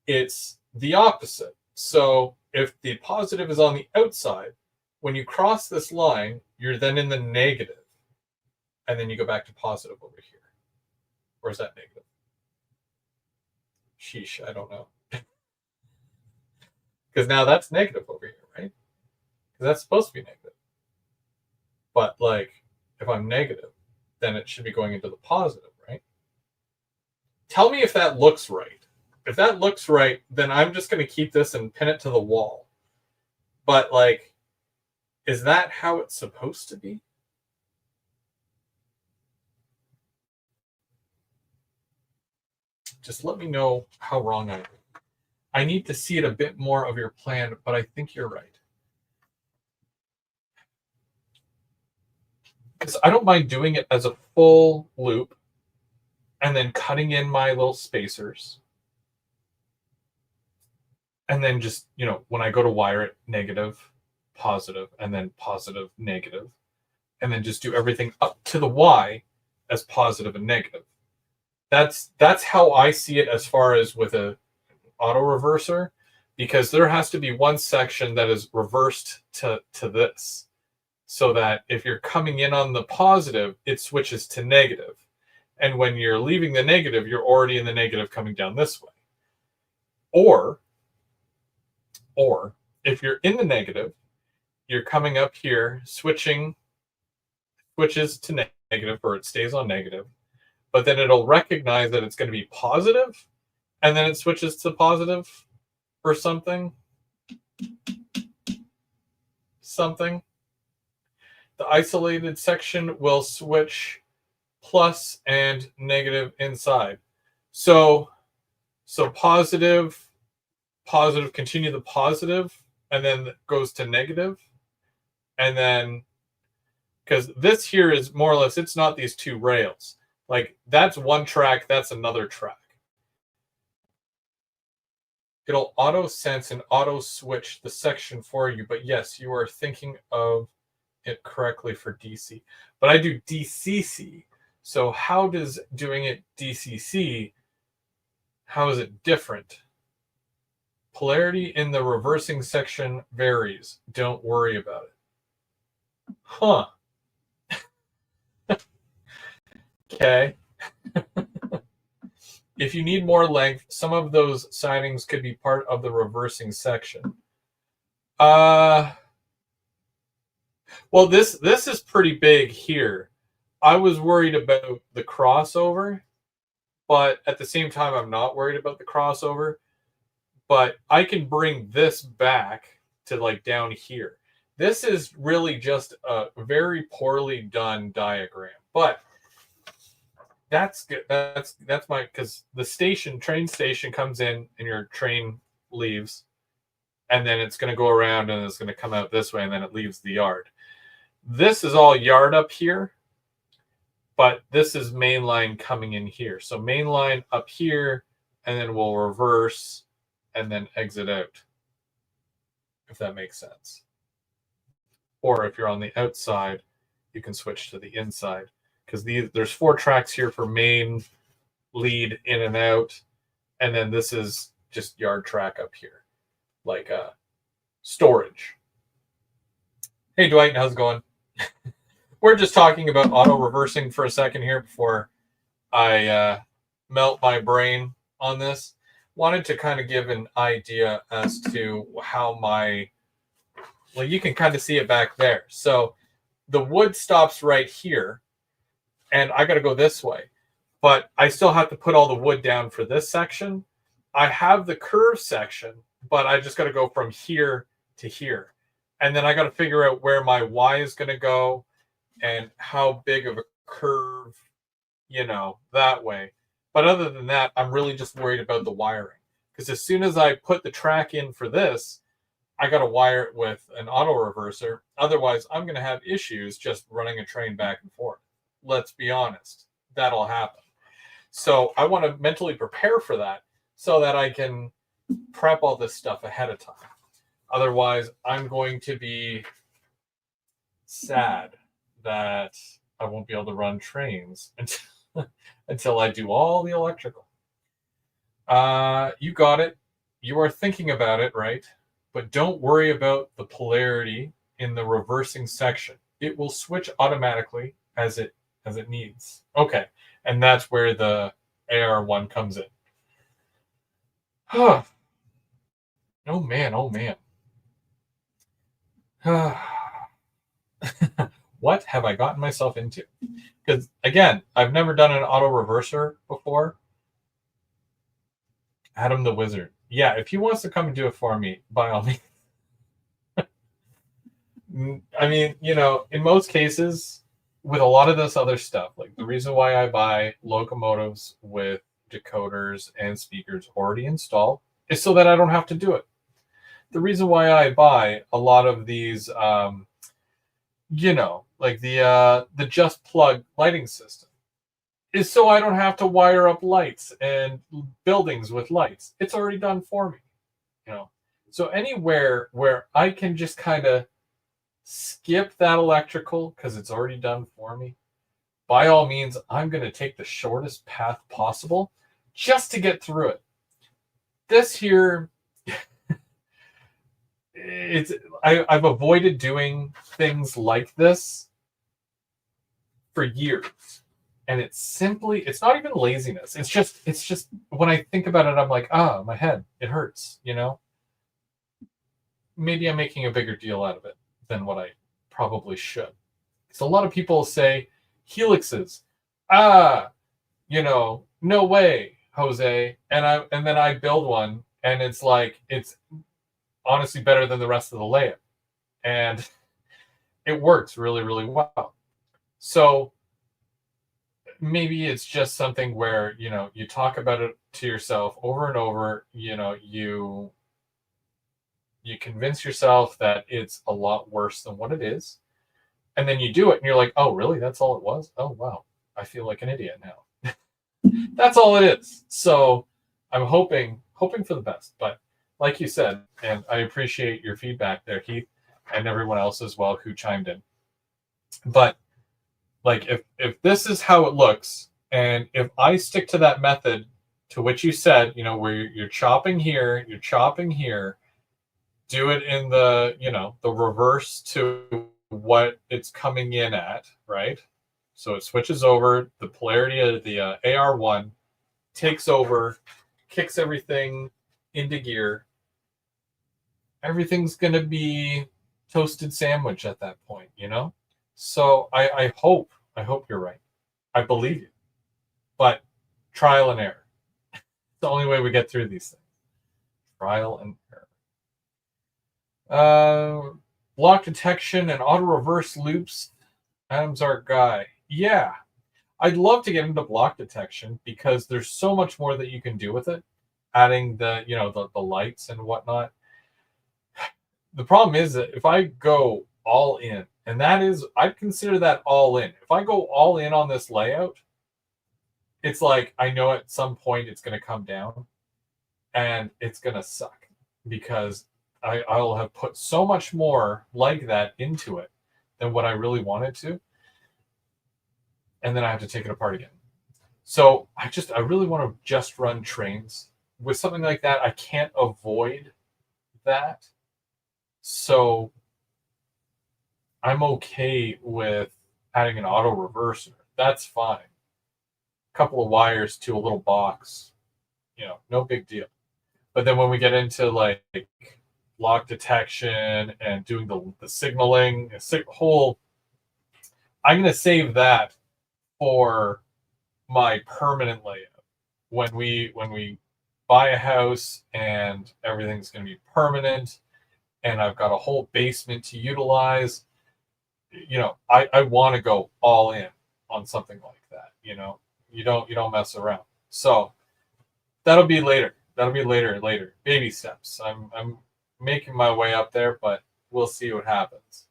it's the opposite. So if the positive is on the outside, when you cross this line, you're then in the negative. And then you go back to positive over here. Or is that negative? Sheesh, I don't know. Because now that's negative over here, right? Because that's supposed to be negative. But if I'm negative, then it should be going into the positive, right? Tell me if that looks right. If that looks right, then I'm just going to keep this and pin it to the wall. But is that how it's supposed to be? Just let me know how wrong I am. I need to see it a bit more of your plan, but I think you're right. Because I don't mind doing it as a full loop and then cutting in my little spacers. And then just, when I go to wire it, negative, positive, and then positive, negative. And then just do everything up to the Y as positive and negative. That's how I see it as far as with a auto reverser, because there has to be one section that is reversed to this, so that if you're coming in on the positive, it switches to negative. And when you're leaving the negative, you're already in the negative coming down this way. Or if you're in the negative, you're coming up here, switches to negative, or it stays on negative, but then it'll recognize that it's going to be positive, and then it switches to positive or something. The isolated section will switch plus and negative inside. So positive, continue the positive, and then it goes to negative. And then, because this here is more or less, it's not these two rails. Like, that's one track, that's another track. It'll auto sense and auto switch the section for you. But yes, you are thinking of it correctly for DC. But I do DCC. So how does doing it DCC, how is it different? Polarity in the reversing section varies. Don't worry about it. Huh. Okay. If you need more length, some of those sidings could be part of the reversing section. Well, this is pretty big here. I was worried about the crossover, but at the same time, I'm not worried about the crossover. But I can bring this back to like down here. This is really just a very poorly done diagram, but that's good. That's my, because the train station comes in and your train leaves, and then it's going to go around and it's going to come out this way, and then it leaves the yard. This is all yard up here, but this is main line coming in here. So main line up here, and then we'll reverse and then exit out, if that makes sense. Or if you're on the outside, you can switch to the inside, because there's 4 tracks here for main, lead, in and out, and then this is just yard track up here, like storage. Hey Dwight, how's it going? We're just talking about auto reversing for a second here before I melt my brain on this. Wanted to kind of give an idea as to how well, you can kind of see it back there. So the wood stops right here, and I got to go this way, but I still have to put all the wood down for this section. I have the curve section, but I just got to go from here to here. And then I got to figure out where my Y is going to go and how big of a curve, that way. But other than that, I'm really just worried about the wiring, because as soon as I put the track in for this, I got to wire it with an auto reverser. Otherwise, I'm going to have issues just running a train back and forth. Let's be honest. That'll happen. So I want to mentally prepare for that so that I can prep all this stuff ahead of time. Otherwise, I'm going to be sad that I won't be able to run trains until I do all the electrical. You got it. You are thinking about it, right? But don't worry about the polarity in the reversing section. It will switch automatically as it needs. Okay, and that's where the AR1 comes in. Oh man, oh man. What have I gotten myself into? Because again, I've never done an auto reverser before. Adam the Wizard. Yeah, if he wants to come and do it for me, by all means. I mean, in most cases, with a lot of this other stuff, like the reason why I buy locomotives with decoders and speakers already installed is so that I don't have to do it. The reason why I buy a lot of these, like the Just Plug lighting system, is so I don't have to wire up lights and buildings with lights. It's already done for me, So anywhere where I can just kind of skip that electrical because it's already done for me, by all means, I'm going to take the shortest path possible just to get through it. This here, I've avoided doing things like this for years. And it's not even laziness. It's just when I think about it, I'm like, my head, it hurts, Maybe I'm making a bigger deal out of it than what I probably should. So a lot of people say helixes, no way, Jose. And then I build one, and it's honestly better than the rest of the layout. And it works really, really well. So maybe it's just something where, you talk about it to yourself over and over, you convince yourself that it's a lot worse than what it is. And then you do it and you're like, oh, really? That's all it was? Oh, wow. I feel like an idiot now. That's all it is. So I'm hoping for the best. But like you said, and I appreciate your feedback there, Keith, and everyone else as well who chimed in. But like if this is how it looks, and if I stick to that method to which you said, where you're chopping here, do it in the, the reverse to what it's coming in at, right? So it switches over, the polarity of the AR1 takes over, kicks everything into gear. Everything's going to be toasted sandwich at that point, So I hope you're right. I believe you. But trial and error. It's the only way we get through these things. Trial and error. Block detection and auto reverse loops. Adam's our guy. Yeah. I'd love to get into block detection because there's so much more that you can do with it. Adding the lights and whatnot. The problem is that if I go all in, and that is, I'd consider that all in. If I go all in on this layout, it's like I know at some point it's going to come down and it's going to suck because I'll have put so much more like that into it than what I really wanted to. And then I have to take it apart again. So I really want to just run trains. With something like that, I can't avoid that. So I'm okay with adding an auto reverser. That's fine. A couple of wires to a little box, no big deal. But then when we get into like lock detection and doing the signaling, I'm going to save that for my permanent layout. When we buy a house and everything's going to be permanent and I've got a whole basement to utilize, I want to go all in on something like that. You don't mess around. So that'll be later. Later. Baby steps. I'm making my way up there, but we'll see what happens.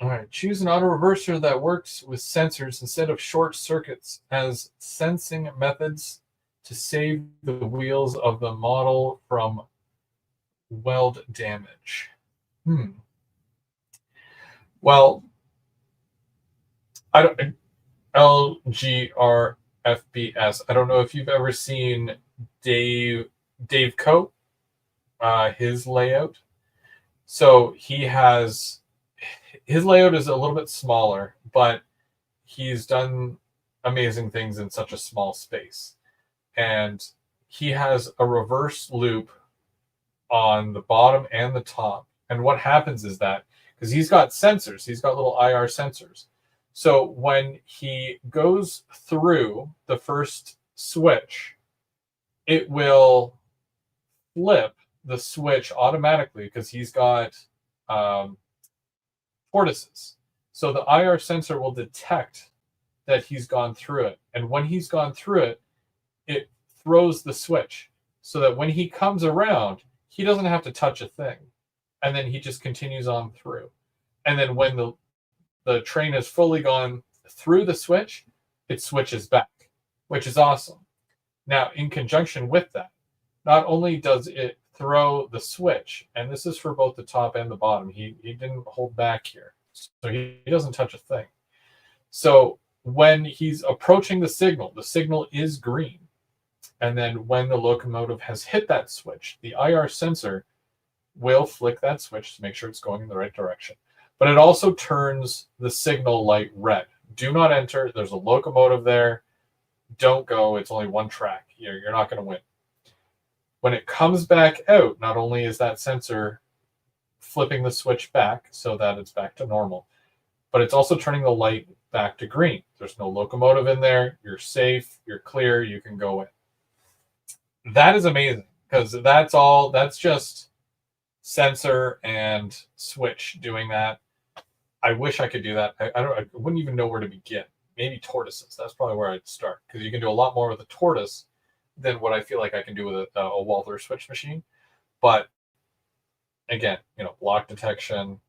All right. Choose an auto reverser that works with sensors instead of short circuits as sensing methods to save the wheels of the model from weld damage. Well, I don't. LGRFBS. I don't know if you've ever seen Dave Coate, his layout. So his layout is a little bit smaller, but he's done amazing things in such a small space. And he has a reverse loop on the bottom and the top. And what happens is that, because he's got sensors, he's got little IR sensors. So when he goes through the first switch, it will flip the switch automatically because he's got vortices. So the IR sensor will detect that he's gone through it. And when he's gone through it, it throws the switch so that when he comes around, he doesn't have to touch a thing. And then he just continues on through. And then when the train has fully gone through the switch, it switches back, which is awesome. Now, in conjunction with that, not only does it throw the switch, and this is for both the top and the bottom, he didn't hold back here, so he doesn't touch a thing. So when he's approaching the signal is green. And then when the locomotive has hit that switch, the IR sensor will flick that switch to make sure it's going in the right direction. but it also turns the signal light red. Do not enter. There's a locomotive there. Don't go. It's only one track. You're not going to win. When it comes back out, not only is that sensor flipping the switch back so that it's back to normal, but it's also turning the light back to green. There's no locomotive in there. You're safe. You're clear. You can go in. That is amazing because that's just sensor and switch doing that. I wish I could do that. I wouldn't even know where to begin. Maybe tortoises. That's probably where I'd start because you can do a lot more with a tortoise than what I feel like I can do with a Walther switch machine. But again, block detection,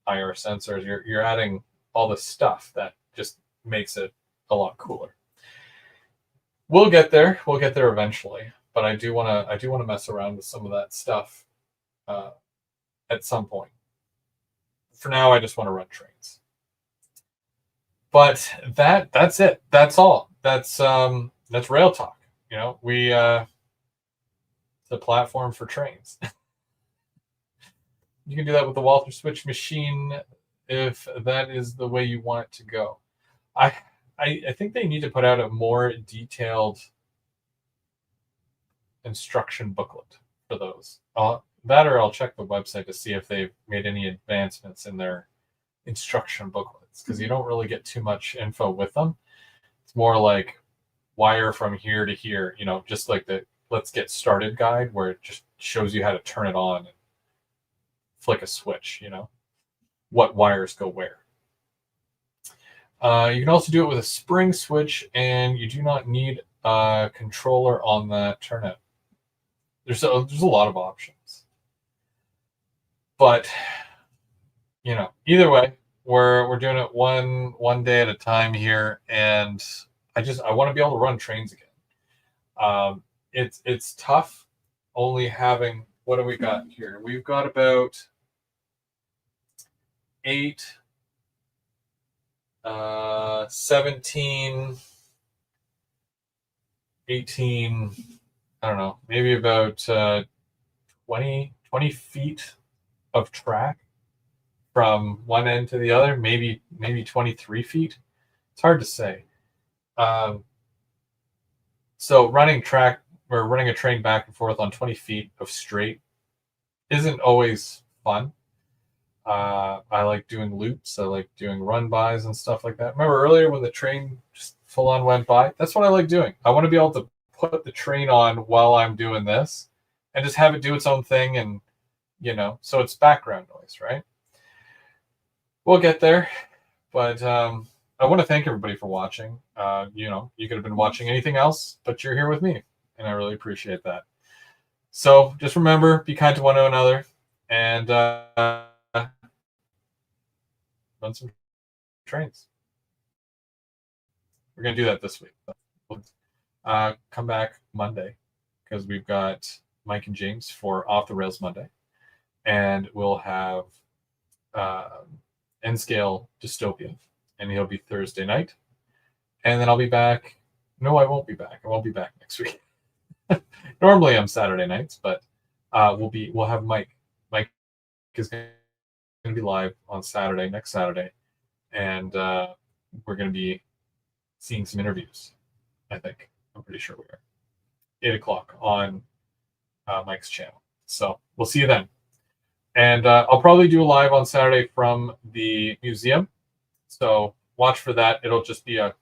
IR sensors, you're adding all this stuff that just makes it a lot cooler. We'll get there. We'll get there eventually. But I do want to mess around with some of that stuff at some point. For now, I just want to run trains. But that's it. That's all. That's Rail Talk. We the platform for trains. You can do that with the Walther switch machine if that is the way you want it to go. I think they need to put out a more detailed instruction booklet for those. That or I'll check the website to see if they've made any advancements in their instruction booklets because you don't really get too much info with them. It's more like wire from here to here, just like the let's get started guide where it just shows you how to turn it on and flick a switch, what wires go where. You can also do it with a spring switch and you do not need a controller on that turnout. There's a lot of options. But, either way, we're doing it one day at a time here, and I want to be able to run trains again. It's tough only having, what do we got here? We've got about 17, 18, I don't know, maybe about 20 feet of track from one end to the other, maybe 23 feet. It's hard to say. So running a train back and forth on 20 feet of straight isn't always fun. I like doing loops. I like doing run-bys and stuff like that. Remember earlier when the train just full-on went by? That's what I like doing. I want to be able to put the train on while I'm doing this and just have it do its own thing and, so it's background noise, right? We'll get there. But I want to thank everybody for watching. You could have been watching anything else, but you're here with me, and I really appreciate that. So just remember, be kind to one another, and run some trains. We're going to do that this week. Come back Monday because we've got Mike and James for Off the Rails Monday. And we'll have N-Scale Dystopia. And he'll be Thursday night. And then I'll be back. No, I won't be back. I won't be back next week. Normally I'm Saturday nights, but we'll have Mike. Mike is going to be live on Saturday, next Saturday. And we're going to be seeing some interviews, I think. I'm pretty sure we are. 8 o'clock on Mike's channel. So we'll see you then. And I'll probably do a live on Saturday from the museum. So watch for that. It'll just be a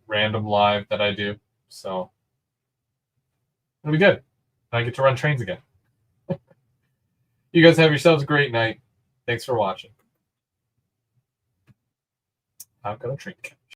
random live that I do. So it'll be good. I get to run trains again. You guys have yourselves a great night. Thanks for watching. I've got a train.